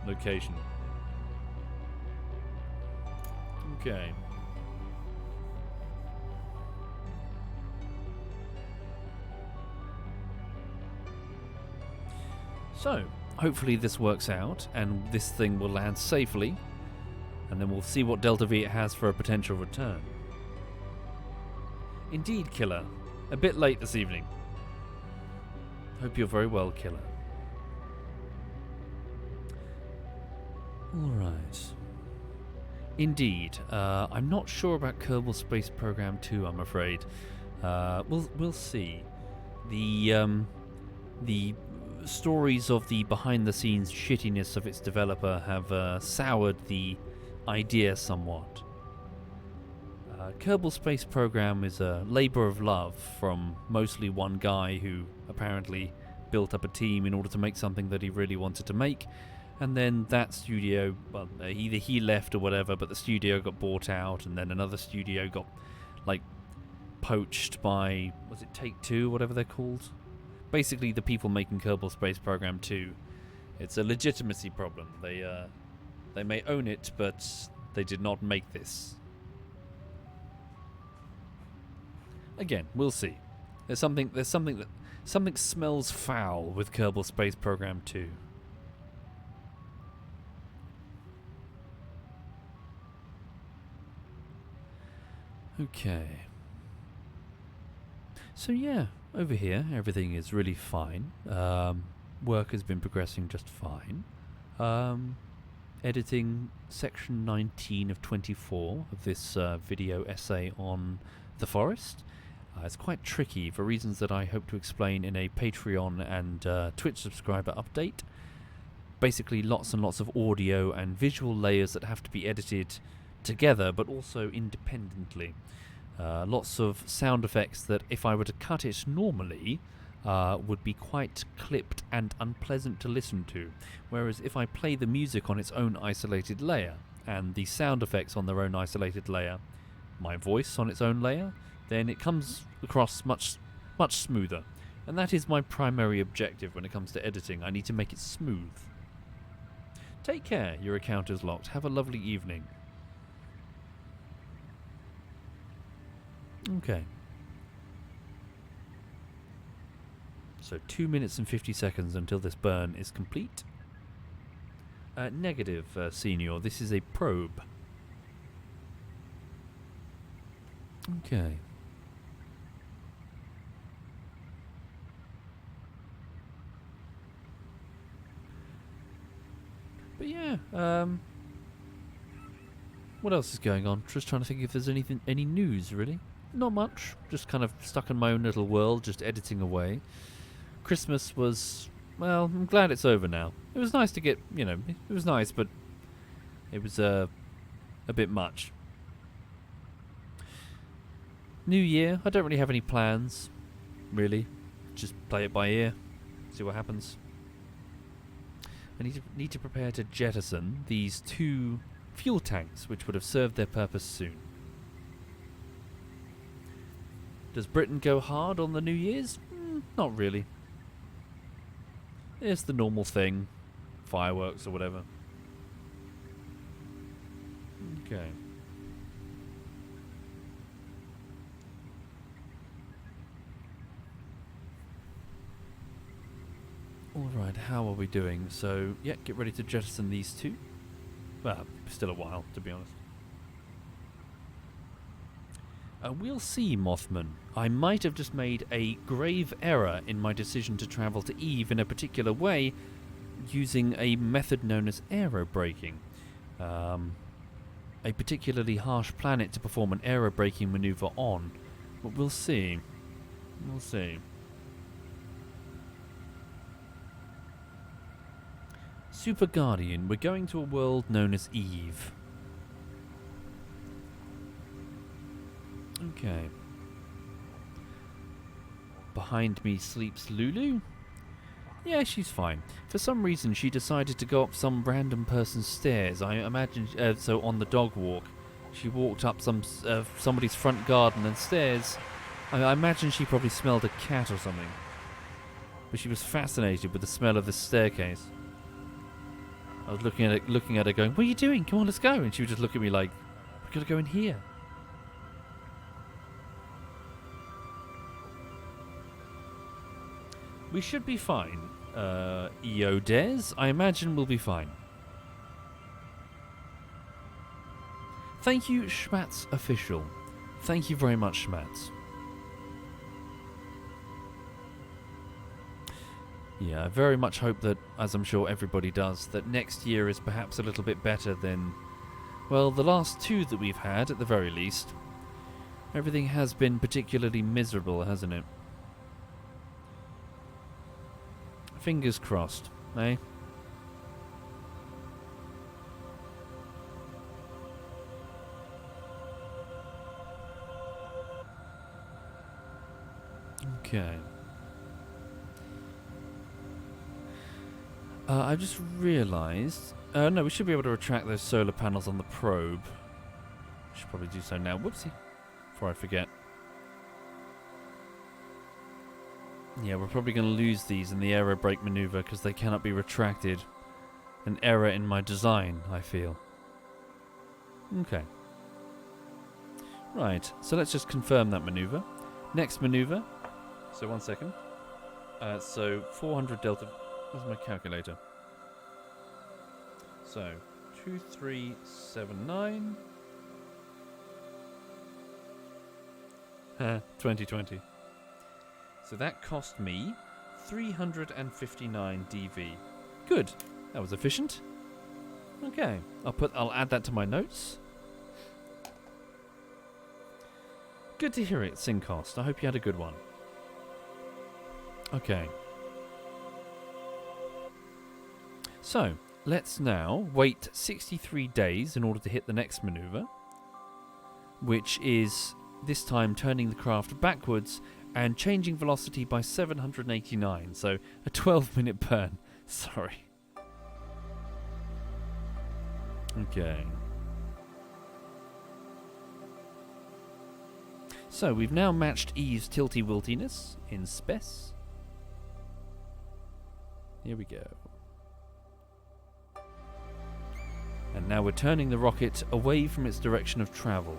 location. Okay. So, hopefully this works out and this thing will land safely, and then we'll see what Delta V it has for a potential return. Indeed, Killer. A bit late this evening. Hope you're very well, Killer. Alright. Indeed. I'm not sure about Kerbal Space Program 2, I'm afraid. We'll see. The stories of the behind-the-scenes shittiness of its developer have soured the idea somewhat. Kerbal Space Program is a labour of love from mostly one guy who apparently built up a team in order to make something that he really wanted to make, and then that studio, well, either he left or whatever, but the studio got bought out, and then another studio got, like, poached by, was it Take-Two, whatever they're called? Basically the people making Kerbal Space Program 2. It's a legitimacy problem. They may own it, but they did not make this. Again, we'll see. Something smells foul with Kerbal Space Program 2. Okay. So yeah, over here everything is really fine. Work has been progressing just fine. Editing section 19 of 24 of this video essay on the forest. It's quite tricky for reasons that I hope to explain in a Patreon and Twitch subscriber update. Basically lots and lots of audio and visual layers that have to be edited together but also independently. Lots of sound effects that if I were to cut it normally would be quite clipped and unpleasant to listen to, whereas if I play the music on its own isolated layer and the sound effects on their own isolated layer, my voice on its own layer, then it comes across much smoother. And that is my primary objective when it comes to editing. I need to make it smooth. Take care, your account is locked. Have a lovely evening. Okay. So 2 minutes and 50 seconds until this burn is complete. Negative, Senior. This is a probe. Okay. But yeah, what else is going on? Just trying to think if there's any news, really. Not much. Just kind of stuck in my own little world, just editing away. Christmas was, well, I'm glad it's over now. It was nice to get, it was nice, but it was a bit much. New Year, I don't really have any plans, really. Just play it by ear, see what happens. I need to prepare to jettison these two fuel tanks, which would have served their purpose soon. Does Britain go hard on the New Year's? Not really. It's the normal thing. Fireworks or whatever. Okay. Alright, how are we doing? So, yeah, get ready to jettison these two. Well, still a while, to be honest. We'll see, Mothman. I might have just made a grave error in my decision to travel to Eve in a particular way, using a method known as aerobraking. A particularly harsh planet to perform an aerobraking maneuver on. But we'll see. We'll see. Super Guardian, we're going to a world known as Eve. Okay. Behind me sleeps Lulu? Yeah, she's fine. For some reason, she decided to go up some random person's stairs. I imagine, so on the dog walk. She walked up somebody's front garden and stairs. I imagine she probably smelled a cat or something. But she was fascinated with the smell of this staircase. I was looking at her going, "What are you doing? Come on, let's go." And she would just look at me like, "We've got to go in here." We should be fine. EO Des, I imagine we'll be fine. Thank you, Schmatz Official. Thank you very much, Schmatz. Yeah, I very much hope that, as I'm sure everybody does, that next year is perhaps a little bit better than, well, the last two that we've had, at the very least. Everything has been particularly miserable, hasn't it? Fingers crossed, eh? Okay. I just realised... no, we should be able to retract those solar panels on the probe. Should probably do so now. Whoopsie. Before I forget. Yeah, we're probably going to lose these in the aerobrake maneuver because they cannot be retracted. An error in my design, I feel. Okay. Right, so let's just confirm that maneuver. Next maneuver. So 1 second. So 400 delta... Where's my calculator? So 2379. 2020. So that cost me 359 DV. Good. That was efficient. Okay. I'll add that to my notes. Good to hear it, Syncost. I hope you had a good one. Okay. So, let's now wait 63 days in order to hit the next maneuver, which is this time turning the craft backwards and changing velocity by 789, so a 12-minute burn. Sorry. Okay. So, we've now matched Eve's tilty-wiltiness in spec. Here we go. And now we're turning the rocket away from its direction of travel.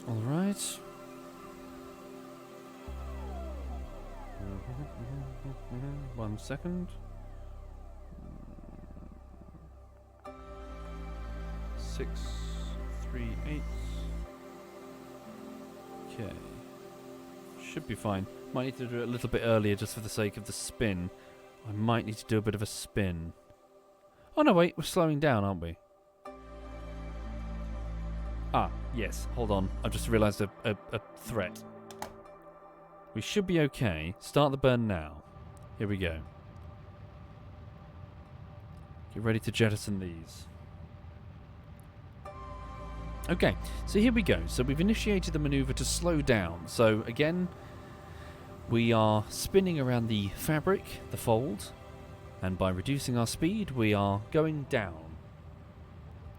All right. 1 second. 6, 3, 8. Okay. Should be fine. Might need to do it a little bit earlier just for the sake of the spin. I might need to do a bit of a spin. Oh no, wait, we're slowing down, aren't we? Ah, yes, hold on. I've just realised a threat. We should be okay. Start the burn now. Here we go. Get ready to jettison these. Okay, so here we go. So we've initiated the maneuver to slow down. So again, we are spinning around the fabric, the fold, and by reducing our speed, we are going down.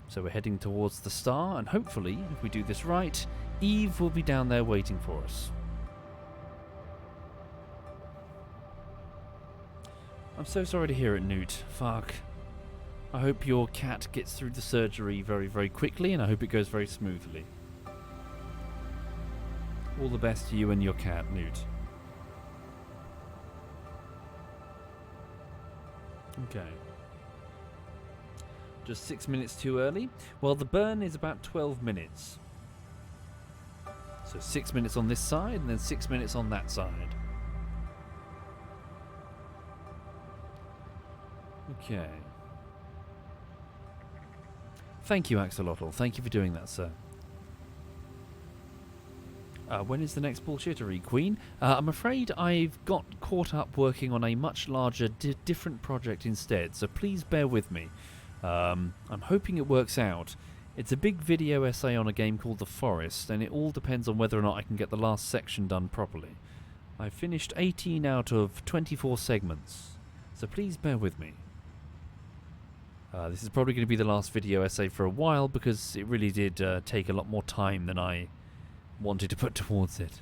So we're heading towards the star, and hopefully, if we do this right, Eve will be down there waiting for us. I'm so sorry to hear it, Newt. Fuck. I hope your cat gets through the surgery very, very quickly, and I hope it goes very smoothly. All the best to you and your cat, Newt. Okay. Just 6 minutes too early? Well, the burn is about 12 minutes. So 6 minutes on this side, and then 6 minutes on that side. Okay. Thank you, Axolotl. Thank you for doing that, sir. When is the next bullshittery, Queen? I'm afraid I've got caught up working on a much larger, different project instead, so please bear with me. I'm hoping it works out. It's a big video essay on a game called The Forest, and it all depends on whether or not I can get the last section done properly. I finished 18 out of 24 segments, so please bear with me. This is probably going to be the last video essay for a while because it really did take a lot more time than I wanted to put towards it.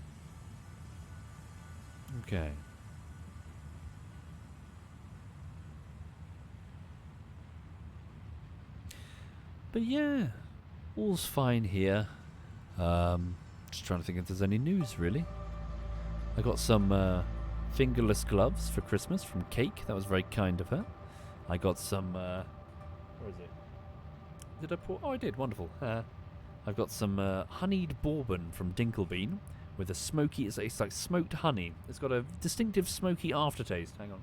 Okay. But yeah, all's fine here. Just trying to think if there's any news really. I got some fingerless gloves for Christmas from Cake. That was very kind of her. I got some... where is it? Did I pour? Oh, I did. Wonderful. I've got some honeyed bourbon from Dinkelbean with a smoky... It's like smoked honey. It's got a distinctive smoky aftertaste. Hang on.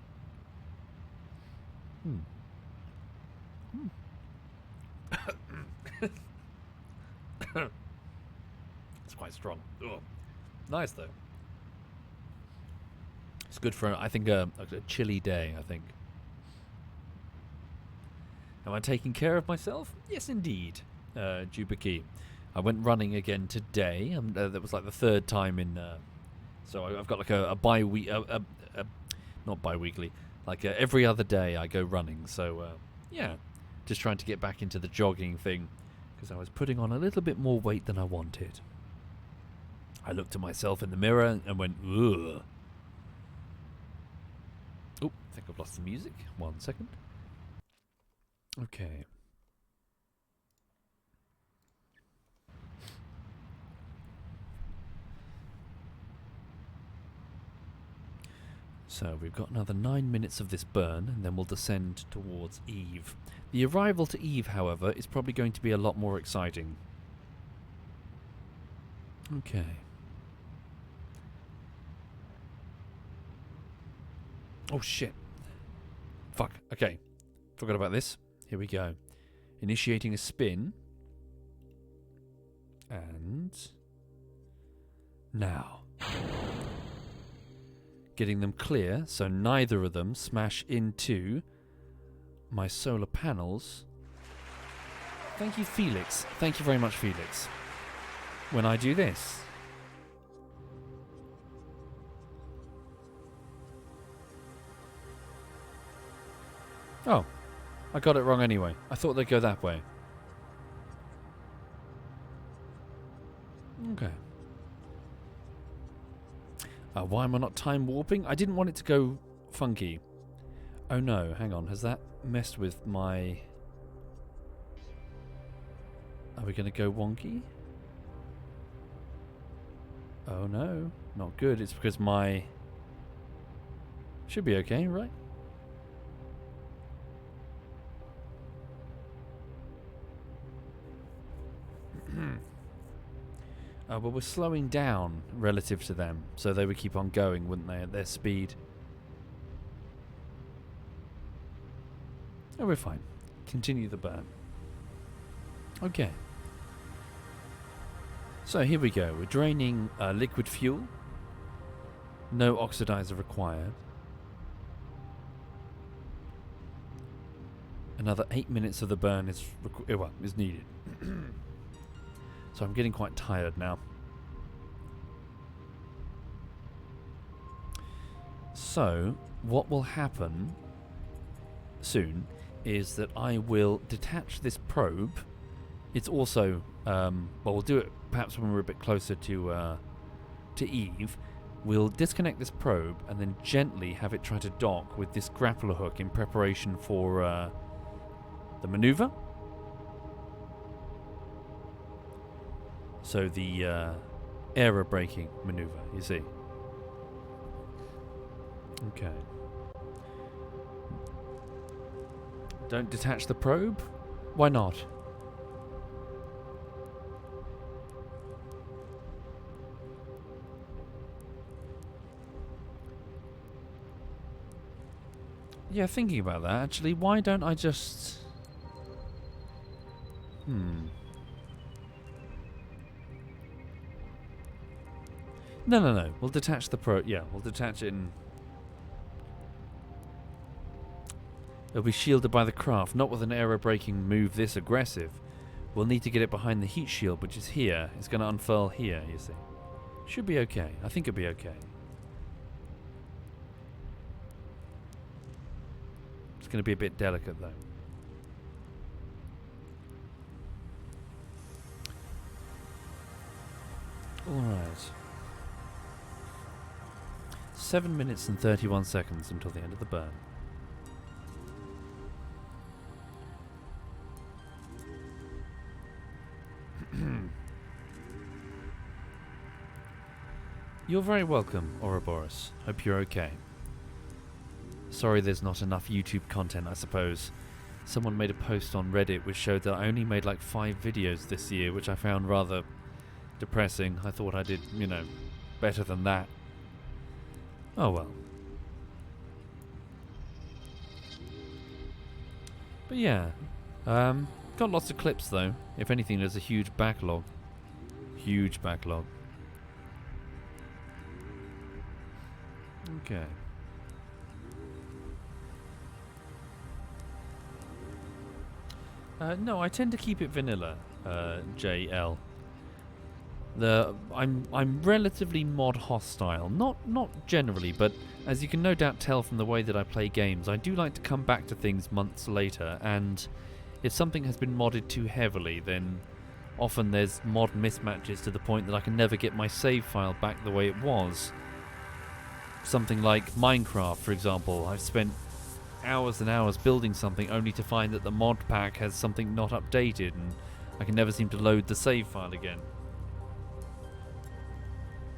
It's quite strong. Ugh. Nice, though. It's good for, I think, a chilly day, I think. Am I taking care of myself? Yes, indeed, Jubaki. I went running again today. That was like the third time in... so I've got like a bi-week... not bi-weekly. Like every other day I go running. So, yeah. Just trying to get back into the jogging thing. Because I was putting on a little bit more weight than I wanted. I looked at myself in the mirror and went, ugh. Oh, I think I've lost the music. 1 second. Okay. So we've got another 9 minutes of this burn, and then we'll descend towards Eve. The arrival to Eve, however, is probably going to be a lot more exciting. Okay. Oh shit. Fuck. Okay. Forgot about this. Here we go. Initiating a spin. And... now. Getting them clear so neither of them smash into my solar panels. Thank you, Felix. Thank you very much, Felix. When I do this... oh. I got it wrong anyway. I thought they'd go that way. Okay. Why am I not time warping? I didn't want it to go funky. Oh no, hang on. Has that messed with my... are we going to go wonky? Oh no, not good. It's because my... should be okay, right? But we're slowing down relative to them, so they would keep on going, wouldn't they, at their speed? Oh, we're fine. Continue the burn. Okay. So here we go. We're draining liquid fuel. No oxidizer required. Another 8 minutes of the burn is needed. So I'm getting quite tired now. So, what will happen soon is that I will detach this probe. It's also, well, we'll do it perhaps when we're a bit closer to Eve. We'll disconnect this probe and then gently have it try to dock with this grappler hook in preparation for the maneuver. So the error braking maneuver, you see. Okay. Don't detach the probe? Why not? Yeah, thinking about that, actually, why don't I just... No. We'll detach the probe. Yeah, we'll detach it and... It'll be shielded by the craft, not with an aerobraking move this aggressive. We'll need to get it behind the heat shield, which is here. It's going to unfurl here, you see. Should be okay. I think it'll be okay. It's going to be a bit delicate, though. Alright. 7 minutes and 31 seconds until the end of the burn. You're very welcome, Ouroboros. Hope you're okay. Sorry there's not enough YouTube content, I suppose. Someone made a post on Reddit which showed that I only made like 5 videos this year, which I found rather depressing. I thought I did, you know, better than that. Oh well. But yeah, got lots of clips though. If anything, there's a huge backlog. Huge backlog. Okay. No, I tend to keep it vanilla, JL. I'm relatively mod hostile. Not generally, but as you can no doubt tell from the way that I play games, I do like to come back to things months later, and if something has been modded too heavily, then often there's mod mismatches to the point that I can never get my save file back the way it was. Something like Minecraft, for example. I've spent hours and hours building something only to find that the mod pack has something not updated, and I can never seem to load the save file again.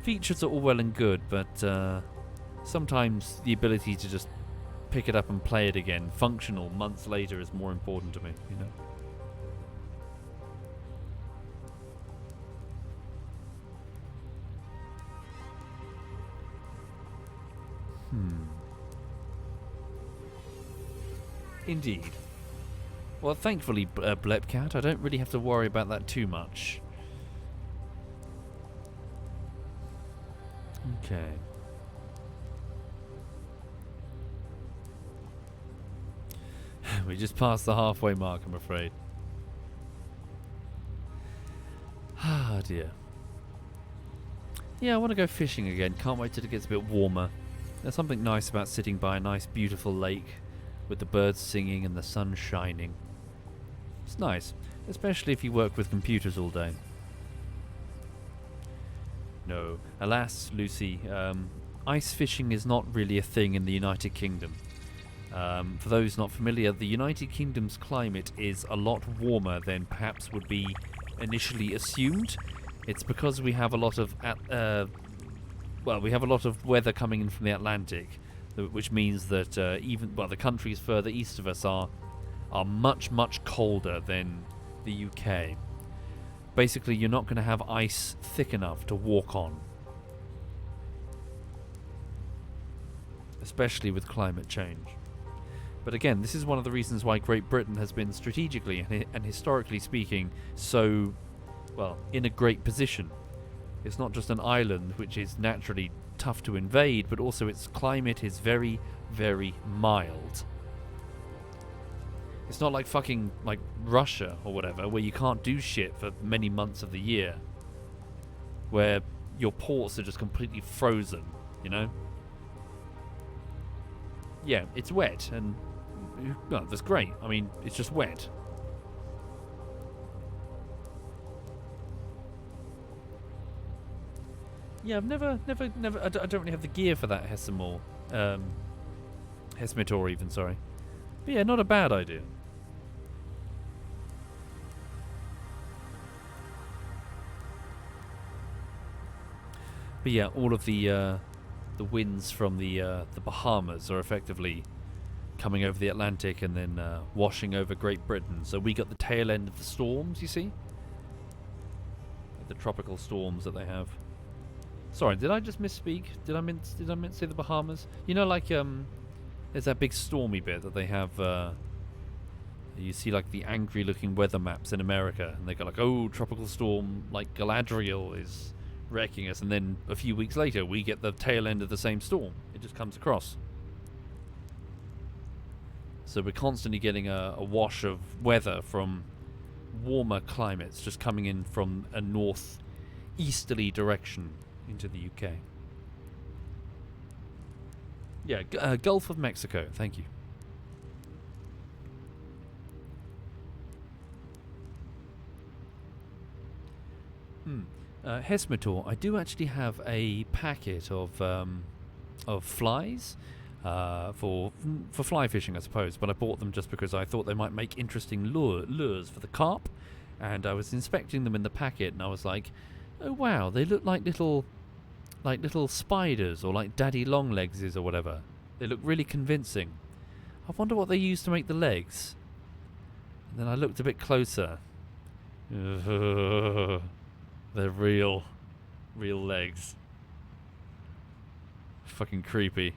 Features are all well and good, but sometimes the ability to just pick it up and play it again, functional, months later, is more important to me, you know? Indeed. Well, thankfully, Blepcat, I don't really have to worry about that too much. Okay. We just passed the halfway mark, I'm afraid. Ah, dear. Yeah, I want to go fishing again. Can't wait till it gets a bit warmer. There's something nice about sitting by a nice, beautiful lake with the birds singing and the sun shining. It's nice, especially if you work with computers all day. No, alas, Lucy, ice fishing is not really a thing in the United Kingdom. For those not familiar, the United Kingdom's climate is a lot warmer than perhaps would be initially assumed. It's because we have a lot of we have a lot of weather coming in from the Atlantic, which means that the countries further east of us are much, much colder than the UK. Basically, you're not going to have ice thick enough to walk on. Especially with climate change. But again, this is one of the reasons why Great Britain has been strategically and historically speaking so, well, in a great position. It's not just an island which is naturally tough to invade, but also its climate is very, very mild. It's not like fucking like Russia or whatever, where you can't do shit for many months of the year, where your ports are just completely frozen, you know? Yeah, it's wet, and well, that's great. I mean, it's just wet. Yeah, I've never. I don't really have the gear for that Hessimor, Hesmitor even. Sorry, but yeah, not a bad idea. But yeah, all of the winds from the Bahamas are effectively coming over the Atlantic and then washing over Great Britain. So we got the tail end of the storms. You see, the tropical storms that they have. Sorry, did I just misspeak? Did I meant to say the Bahamas? You know, like there's that big stormy bit that they have. You see, like the angry-looking weather maps in America, and they go like, "Oh, tropical storm like Galadriel is wrecking us," and then a few weeks later, we get the tail end of the same storm. It just comes across. So we're constantly getting a wash of weather from warmer climates just coming in from a north-easterly direction into the UK. Yeah, Gulf of Mexico, thank you. Hesmitor, I do actually have a packet of flies for fly fishing, I suppose, but I bought them just because I thought they might make interesting lures for the carp, and I was inspecting them in the packet, and I was like, oh wow, they look like little spiders, or like daddy long legses or whatever. They look really convincing. I wonder what they use to make the legs. And then I looked a bit closer. They're real legs. Fucking creepy.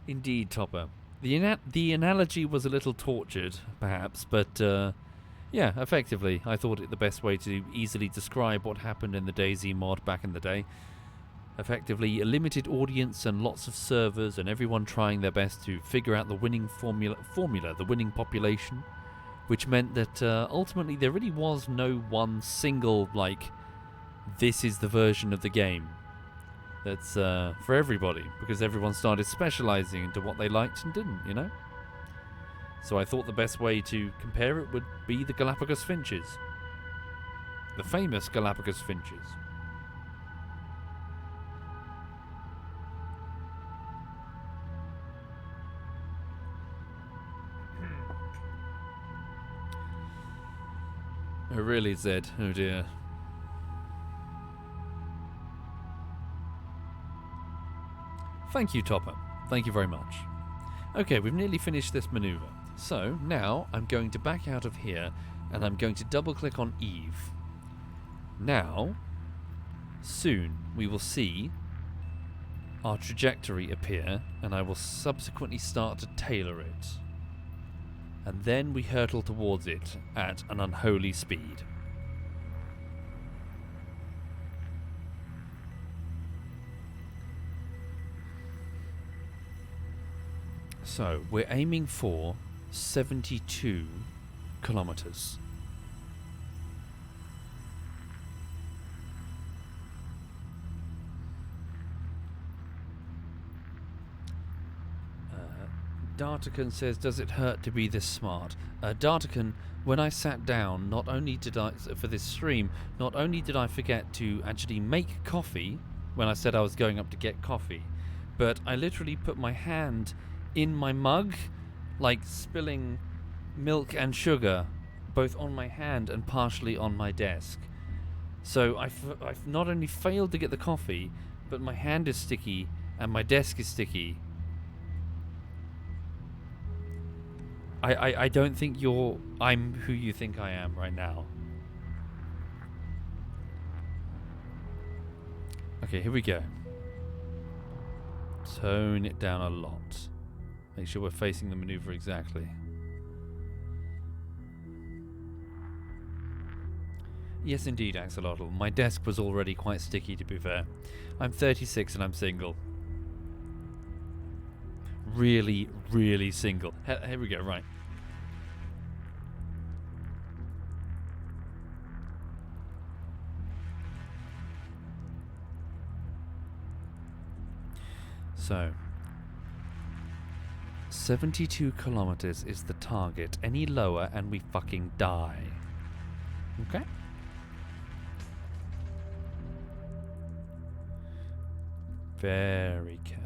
Indeed, Topper. The analogy was a little tortured, perhaps, but yeah, effectively, I thought it the best way to easily describe what happened in the DayZ mod back in the day. Effectively, a limited audience and lots of servers and everyone trying their best to figure out the winning formula, the winning population, which meant that ultimately there really was no one single, like, this is the version of the game that's for everybody, because everyone started specializing into what they liked and didn't, you know? So I thought the best way to compare it would be the Galapagos finches. The famous Galapagos finches. Oh really, Zed? Oh dear. Thank you, Topper. Thank you very much. Okay, we've nearly finished this maneuver. So, now I'm going to back out of here, and I'm going to double-click on Eve. Now, soon, we will see our trajectory appear, and I will subsequently start to tailor it. And then we hurtle towards it at an unholy speed. So, we're aiming for 72 kilometers. Dartican says, does it hurt to be this smart? Dartican, when I sat down, not only did I, for this stream, not only did I forget to actually make coffee when I said I was going up to get coffee, but I literally put my hand in my mug, like spilling milk and sugar both on my hand and partially on my desk. So I've not only failed to get the coffee, but my hand is sticky and my desk is sticky. I don't think I'm who you think I am right now. Okay, here we go. Tone it down a lot. Make sure we're facing the maneuver exactly. Yes, indeed, Axolotl. My desk was already quite sticky, to be fair. I'm 36 and I'm single. Really, really single. Here we go, right. So, 72 kilometers is the target. Any lower and we fucking die. Okay? Very careful.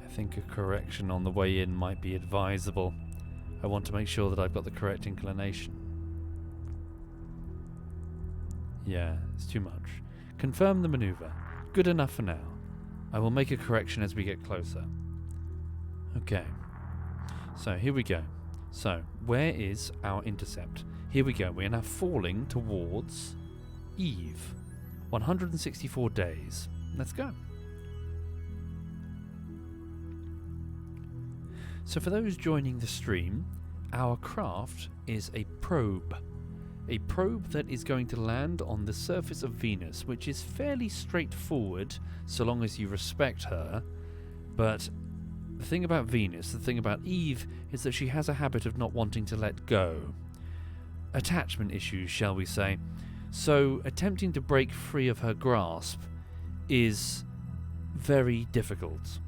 I think a correction on the way in might be advisable. I want to make sure that I've got the correct inclination. Yeah, it's too much. Confirm the maneuver. Good enough for now. I will make a correction as we get closer. Okay. So, here we go. So, where is our intercept? Here we go. We are now falling towards Eve. 164 days. Let's go. So for those joining the stream, our craft is a probe. A probe that is going to land on the surface of Venus, which is fairly straightforward so long as you respect her. But the thing about Venus, the thing about Eve, is that she has a habit of not wanting to let go. Attachment issues, shall we say. So attempting to break free of her grasp is very difficult.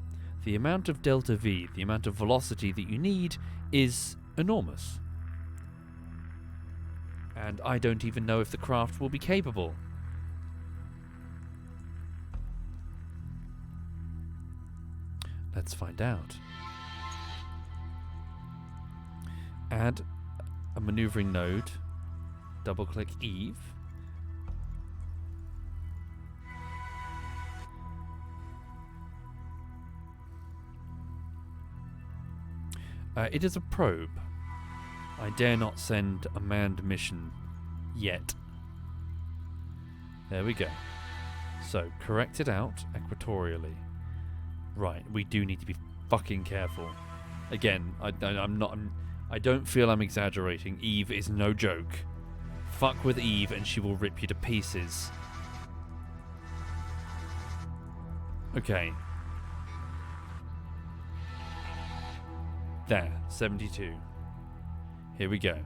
The amount of delta V, the amount of velocity that you need, is enormous. And I don't even know if the craft will be capable. Let's find out. Add a maneuvering node. Double-click Eve. It is a probe. I dare not send a manned mission yet. There we go. So, correct it out equatorially. Right, we do need to be fucking careful. Again, I don't feel I'm exaggerating. Eve is no joke. Fuck with Eve and she will rip you to pieces. Okay. There, 72. Here we go.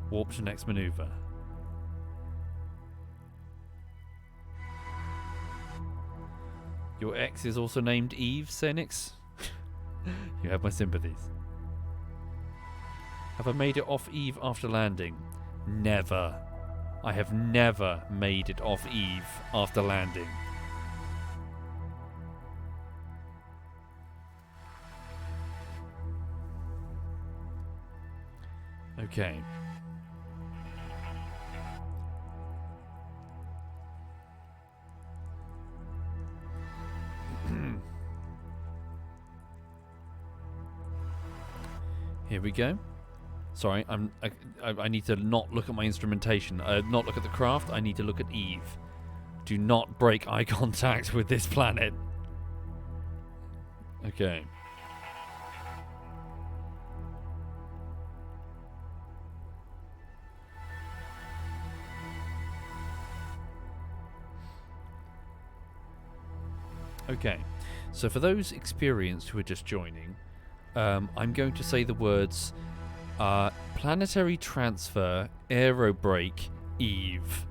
Warp to next maneuver. Your ex is also named Eve, Senix? You have my sympathies. Have I made it off Eve after landing? Never. I have never made it off Eve after landing. Okay. Here we go. Sorry, I need to not look at my instrumentation. Not look at the craft. I need to look at Eve. Do not break eye contact with this planet. Okay. Okay, so for those experienced who are just joining, I'm going to say the words planetary transfer, aerobrake, Eve.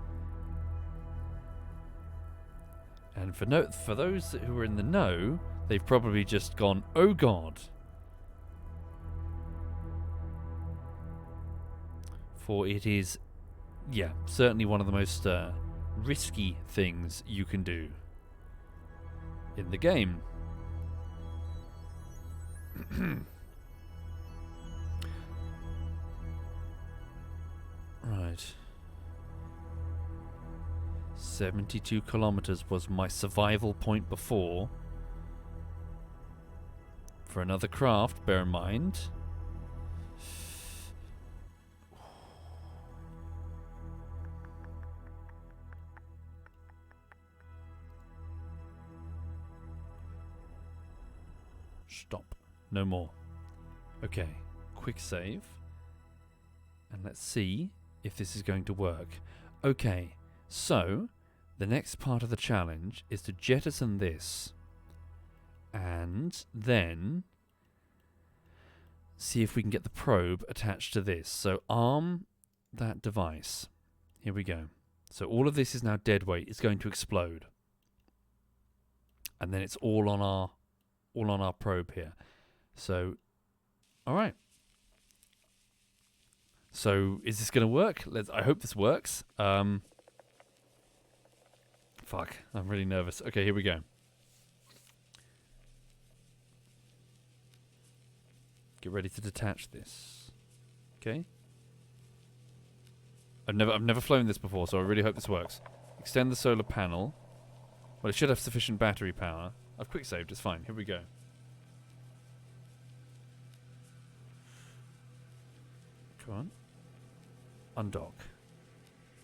And for those who are in the know, they've probably just gone, oh god. For it is, yeah, certainly one of the most risky things you can do in the game. Right. 72 kilometers was my survival point before. For another craft, bear in mind. Stop. No more. Okay. Quick save. And let's see if this is going to work. Okay. So, the next part of the challenge is to jettison this. And then see if we can get the probe attached to this. So arm that device. Here we go. So all of this is now dead weight. It's going to explode. And then it's all on our probe here. So, all right. So is this going to work? I hope this works. Fuck, I'm really nervous. Okay, here we go. Get ready to detach this. Okay. I've never flown this before, so I really hope this works. Extend the solar panel. Well, it should have sufficient battery power. I've quick saved, it's fine. Here we go. Come on. Undock.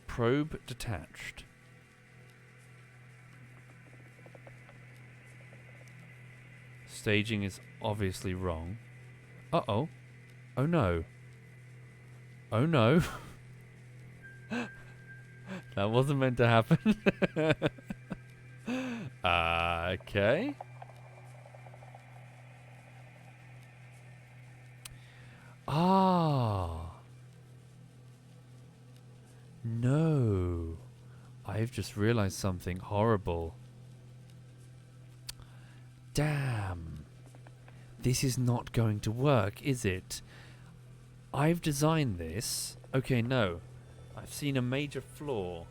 Probe detached. Staging is obviously wrong. Uh-oh. Oh no. Oh no. That wasn't meant to happen. Okay. Ah. No. I've just realized something horrible. Damn. This is not going to work, is it? I've designed this. Okay, no. I've seen a major flaw.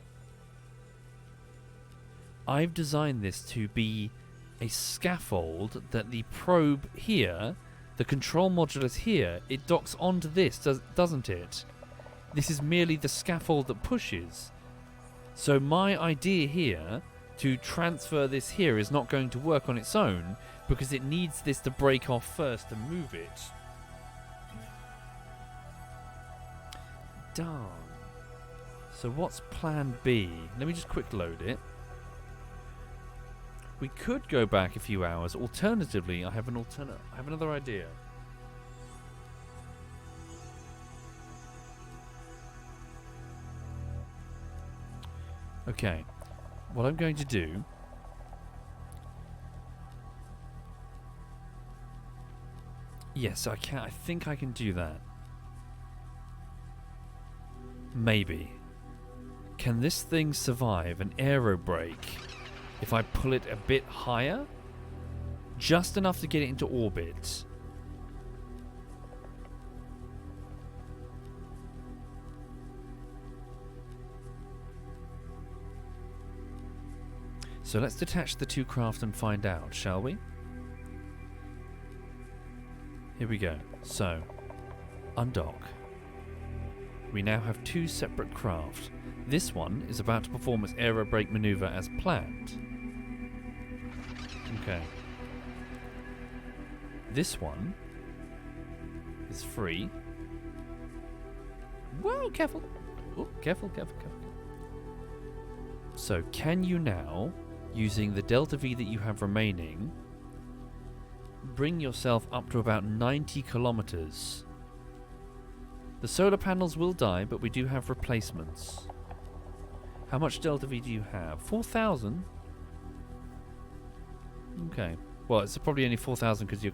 I've designed this to be a scaffold that the probe here, the control modulus here, it docks onto this, doesn't it? This is merely the scaffold that pushes. So my idea here to transfer this here is not going to work on its own because it needs this to break off first to move it. Darn. So what's plan B? Let me just quick load it. We could go back a few hours. Alternatively, I have another idea. Okay. What I'm going to do yes, I can. I think I can do that. Maybe. Can this thing survive an aero brake if I pull it a bit higher? Just enough to get it into orbit. So let's detach the two craft and find out, shall we? Here we go. So, undock. We now have two separate craft. This one is about to perform its aero brake maneuver as planned. Okay. This one is free. Whoa, careful. Oh, careful, careful, careful. So, can you now, using the delta V that you have remaining, bring yourself up to about 90 kilometers? The solar panels will die, but we do have replacements. How much delta V do you have? 4,000? Okay. Well, it's probably only 4,000 because you're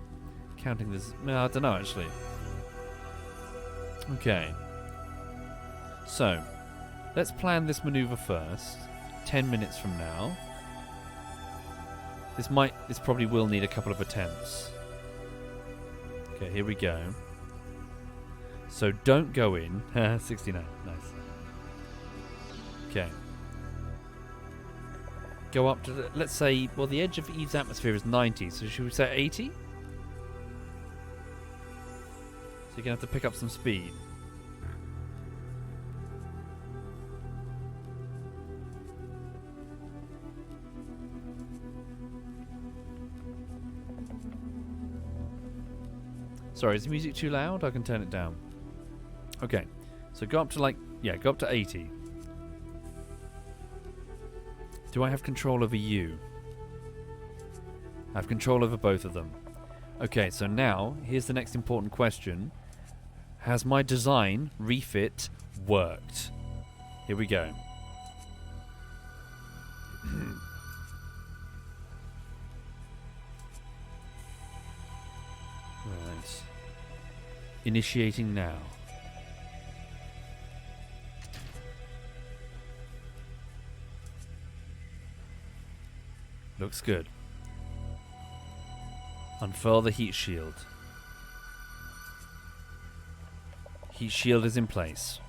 counting this. No, I don't know, actually. Okay. So, let's plan this maneuver first. 10 minutes from now. This probably will need a couple of attempts. Okay, here we go. So don't go in. 69, nice. Okay. Go up to, let's say, well, the edge of Eve's atmosphere is 90, so should we say 80? So you're going to have to pick up some speed. Sorry, is the music too loud? I can turn it down. Okay, so go up to go up to 80. Do I have control over you? I have control over both of them. Okay, so now, here's the next important question. Has my design refit worked? Here we go. Right. Initiating now. Looks good. Unfurl the heat shield. Heat shield is in place.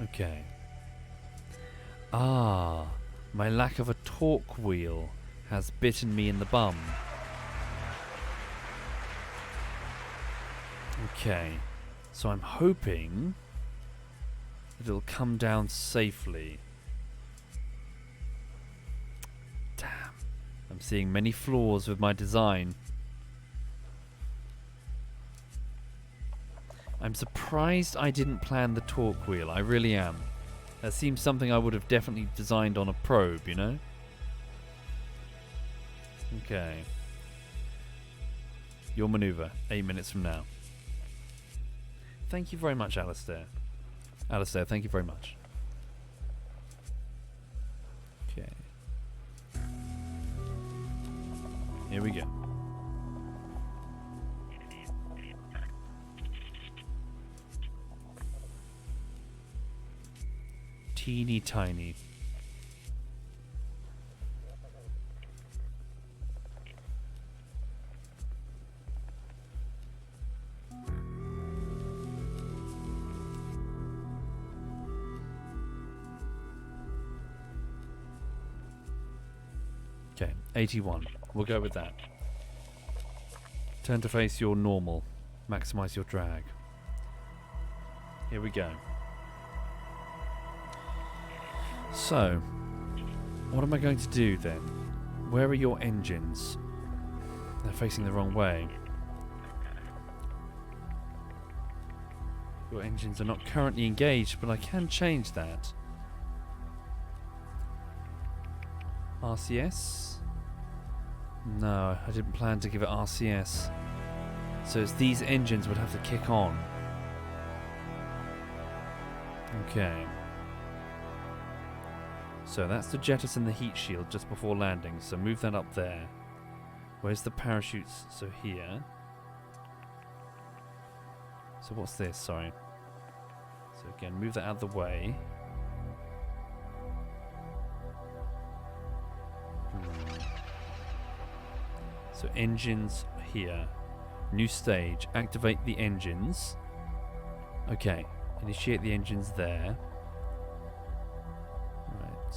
Okay. Ah, my lack of a torque wheel has bitten me in the bum. Okay. So I'm hoping that it'll come down safely. Damn. I'm seeing many flaws with my design. I'm surprised I didn't plan the torque wheel. I really am. That seems something I would have definitely designed on a probe, you know? Okay. Your maneuver, 8 minutes from now. Thank you very much, Alistair. Alistair, thank you very much. Okay. Here we go. Teeny tiny. Okay, 81. We'll go with that. Turn to face your normal. Maximize your drag. Here we go. So, what am I going to do then? Where are your engines? They're facing the wrong way. Your engines are not currently engaged, but I can change that. RCS? No, I didn't plan to give it RCS. So it's these engines would have to kick on. Okay. So that's to jettison the heat shield just before landing, so move that up there. Where's the parachutes? So here. So what's this? Sorry. So again, move that out of the way. So engines here. New stage. Activate the engines. Okay. Initiate the engines there. Right.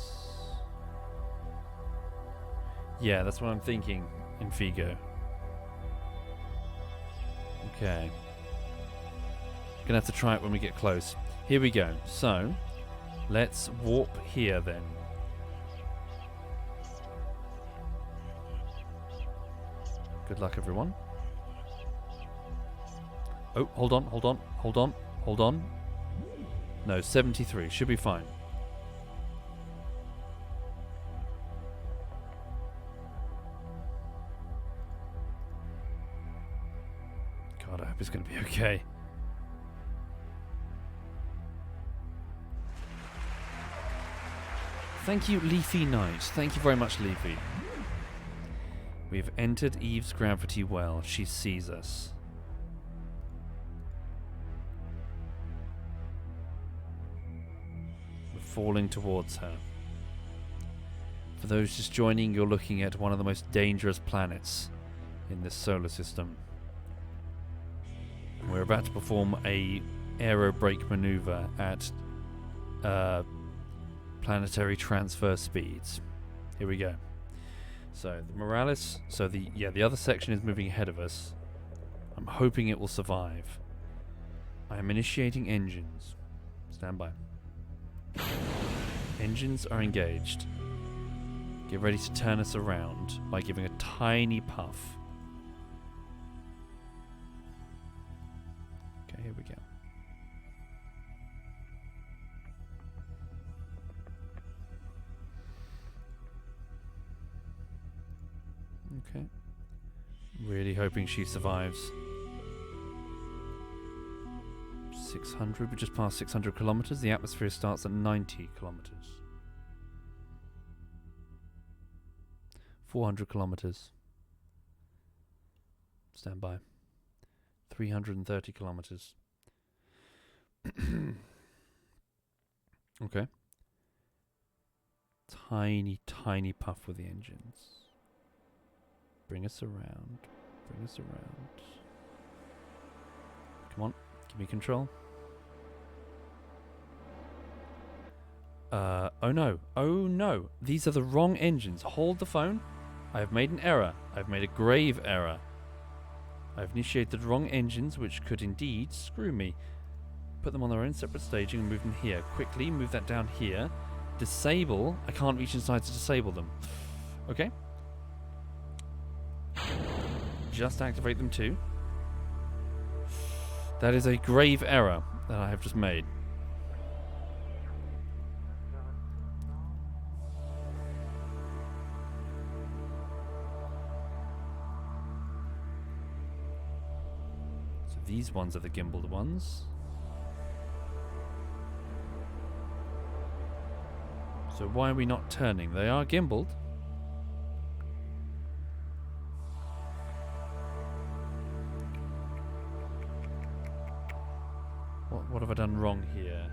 Yeah, that's what I'm thinking in Figo. Okay. Gonna have to try it when we get close. Here we go. So, let's warp here then. Good luck, everyone. Oh, hold on, hold on, hold on, hold on. No, 73. Should be fine. God, I hope it's going to be okay. Thank you, Leafy Knight. Thank you very much, Leafy. We've entered Eve's gravity well. She sees us. We're falling towards her. For those just joining, you're looking at one of the most dangerous planets in this solar system. We're about to perform a aero brake maneuver at planetary transfer speeds. Here we go. So the Morales, the other section is moving ahead of us. I'm hoping it will survive. I am initiating engines. Stand by. Engines are engaged. Get ready to turn us around by giving a tiny puff. Okay, here we go. Really hoping she survives. 600, we just passed 600 kilometers. The atmosphere starts at 90 kilometers. 400 kilometers. Stand by. 330 kilometers. Okay. Tiny, tiny puff with the engines. Bring us around. Bring us around. Come on, give me control. Oh no. Oh no. These are the wrong engines. Hold the phone. I have made an error. I've made a grave error. I've initiated the wrong engines, which could indeed screw me. Put them on their own separate staging and move them here. Quickly move that down here. Disable. I can't reach inside to disable them. Okay. Just activate them too. That is a grave error that I have just made. So these ones are the gimbaled ones. So why are we not turning? They are gimbaled. What have I done wrong here?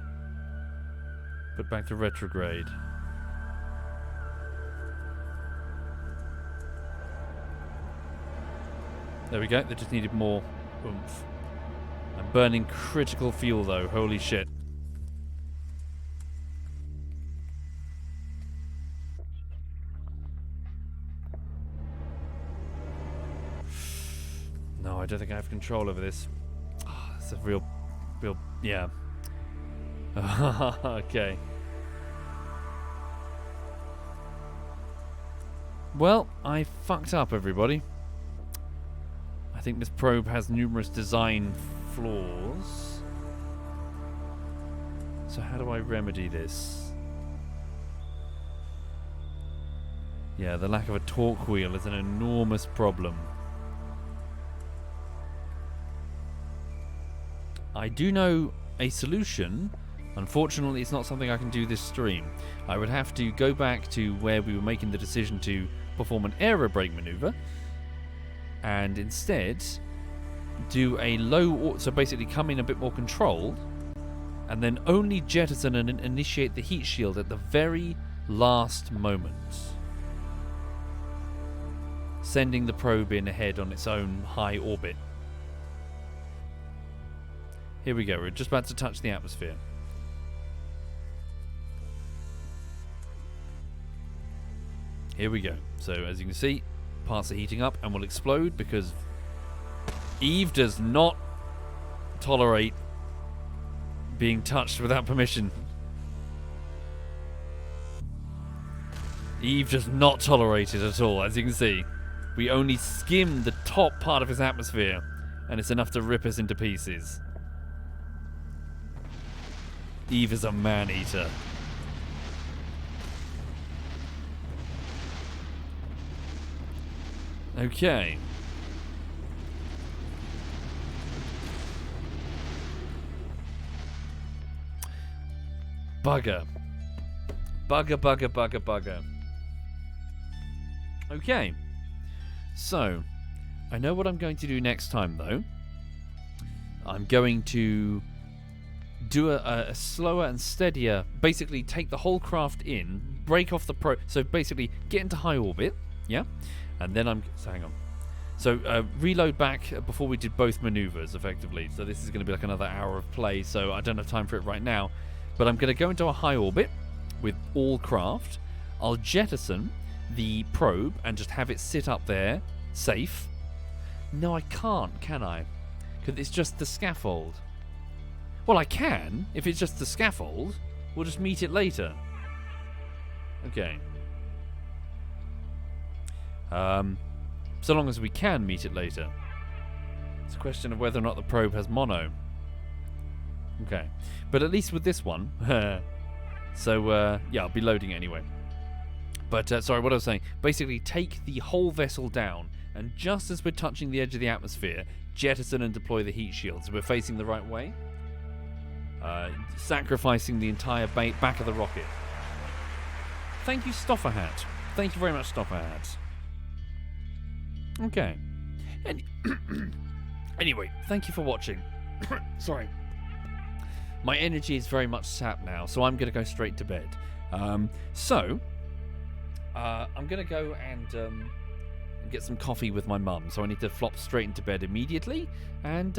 Put back to retrograde. There we go. They just needed more oomph. I'm burning critical fuel though. Holy shit. No, I don't think I have control over this. Oh, that's a real, yeah. Okay. Well, I fucked up, everybody. I think this probe has numerous design flaws. So how do I remedy this? Yeah, the lack of a torque wheel is an enormous problem. I do know a solution. Unfortunately, it's not something I can do this stream. I would have to go back to where we were making the decision to perform an aero brake maneuver and instead do a low, so basically come in a bit more controlled and then only jettison and initiate the heat shield at the very last moment, sending the probe in ahead on its own high orbit. Here we go, we're just about to touch the atmosphere. Here we go. So as you can see, parts are heating up and will explode because Eve does not tolerate being touched without permission. Eve does not tolerate it at all. As you can see, we only skim the top part of his atmosphere and it's enough to rip us into pieces. Eve is a man-eater. Okay. Bugger. Bugger. Okay. So, I know what I'm going to do next time, though. I'm going to do a slower and steadier, basically take the whole craft in, break off the probe, so basically get into high orbit, yeah? And then so hang on. So reload back before we did both maneuvers, effectively. So this is going to be like another hour of play, so I don't have time for it right now. But I'm going to go into a high orbit with all craft. I'll jettison the probe and just have it sit up there, safe. No, I can't, can I? Because it's just the scaffold. Well, I can. If it's just the scaffold, we'll just meet it later. Okay. So long as we can meet it later. It's a question of whether or not the probe has mono. Okay. But at least with this one. So, yeah, I'll be loading it anyway. But, sorry, what I was saying. Basically, take the whole vessel down. and just as we're touching the edge of the atmosphere, jettison and deploy the heat shields. We're facing the right way, sacrificing the entire back of the rocket. Thank you, Stofferhat. Thank you very much, Stofferhat. Okay. Anyway, thank you for watching. Sorry. My energy is very much sapped now, so I'm going to go straight to bed. I'm going to go and get some coffee with my mum, so I need to flop straight into bed immediately. And,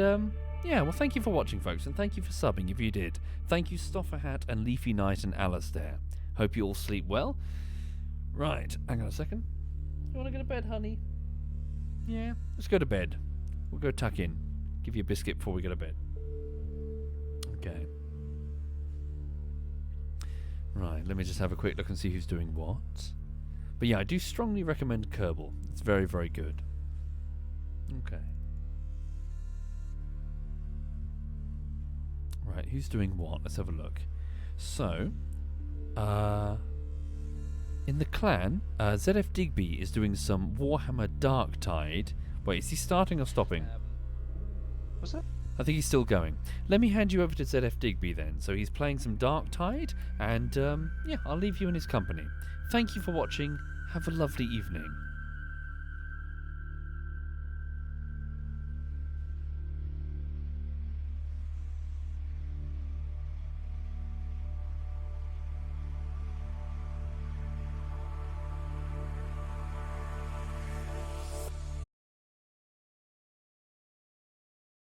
yeah, well, thank you for watching, folks, and thank you for subbing if you did. Thank you, Stofferhat and Leafy Knight and Alistair. Hope you all sleep well. Right, hang on a second. You want to go to bed, honey? Yeah, let's go to bed. We'll go tuck in. Give you a biscuit before we go to bed. Okay. Right, let me just have a quick look and see who's doing what. But yeah, I do strongly recommend Kerbal. It's very, very good. Okay. Right, who's doing what? Let's have a look. So, in the clan, ZF Digby is doing some Warhammer Darktide. Wait, is he starting or stopping? What's that? I think he's still going. Let me hand you over to ZF Digby then. So he's playing some Darktide, and yeah, I'll leave you in his company. Thank you for watching. Have a lovely evening.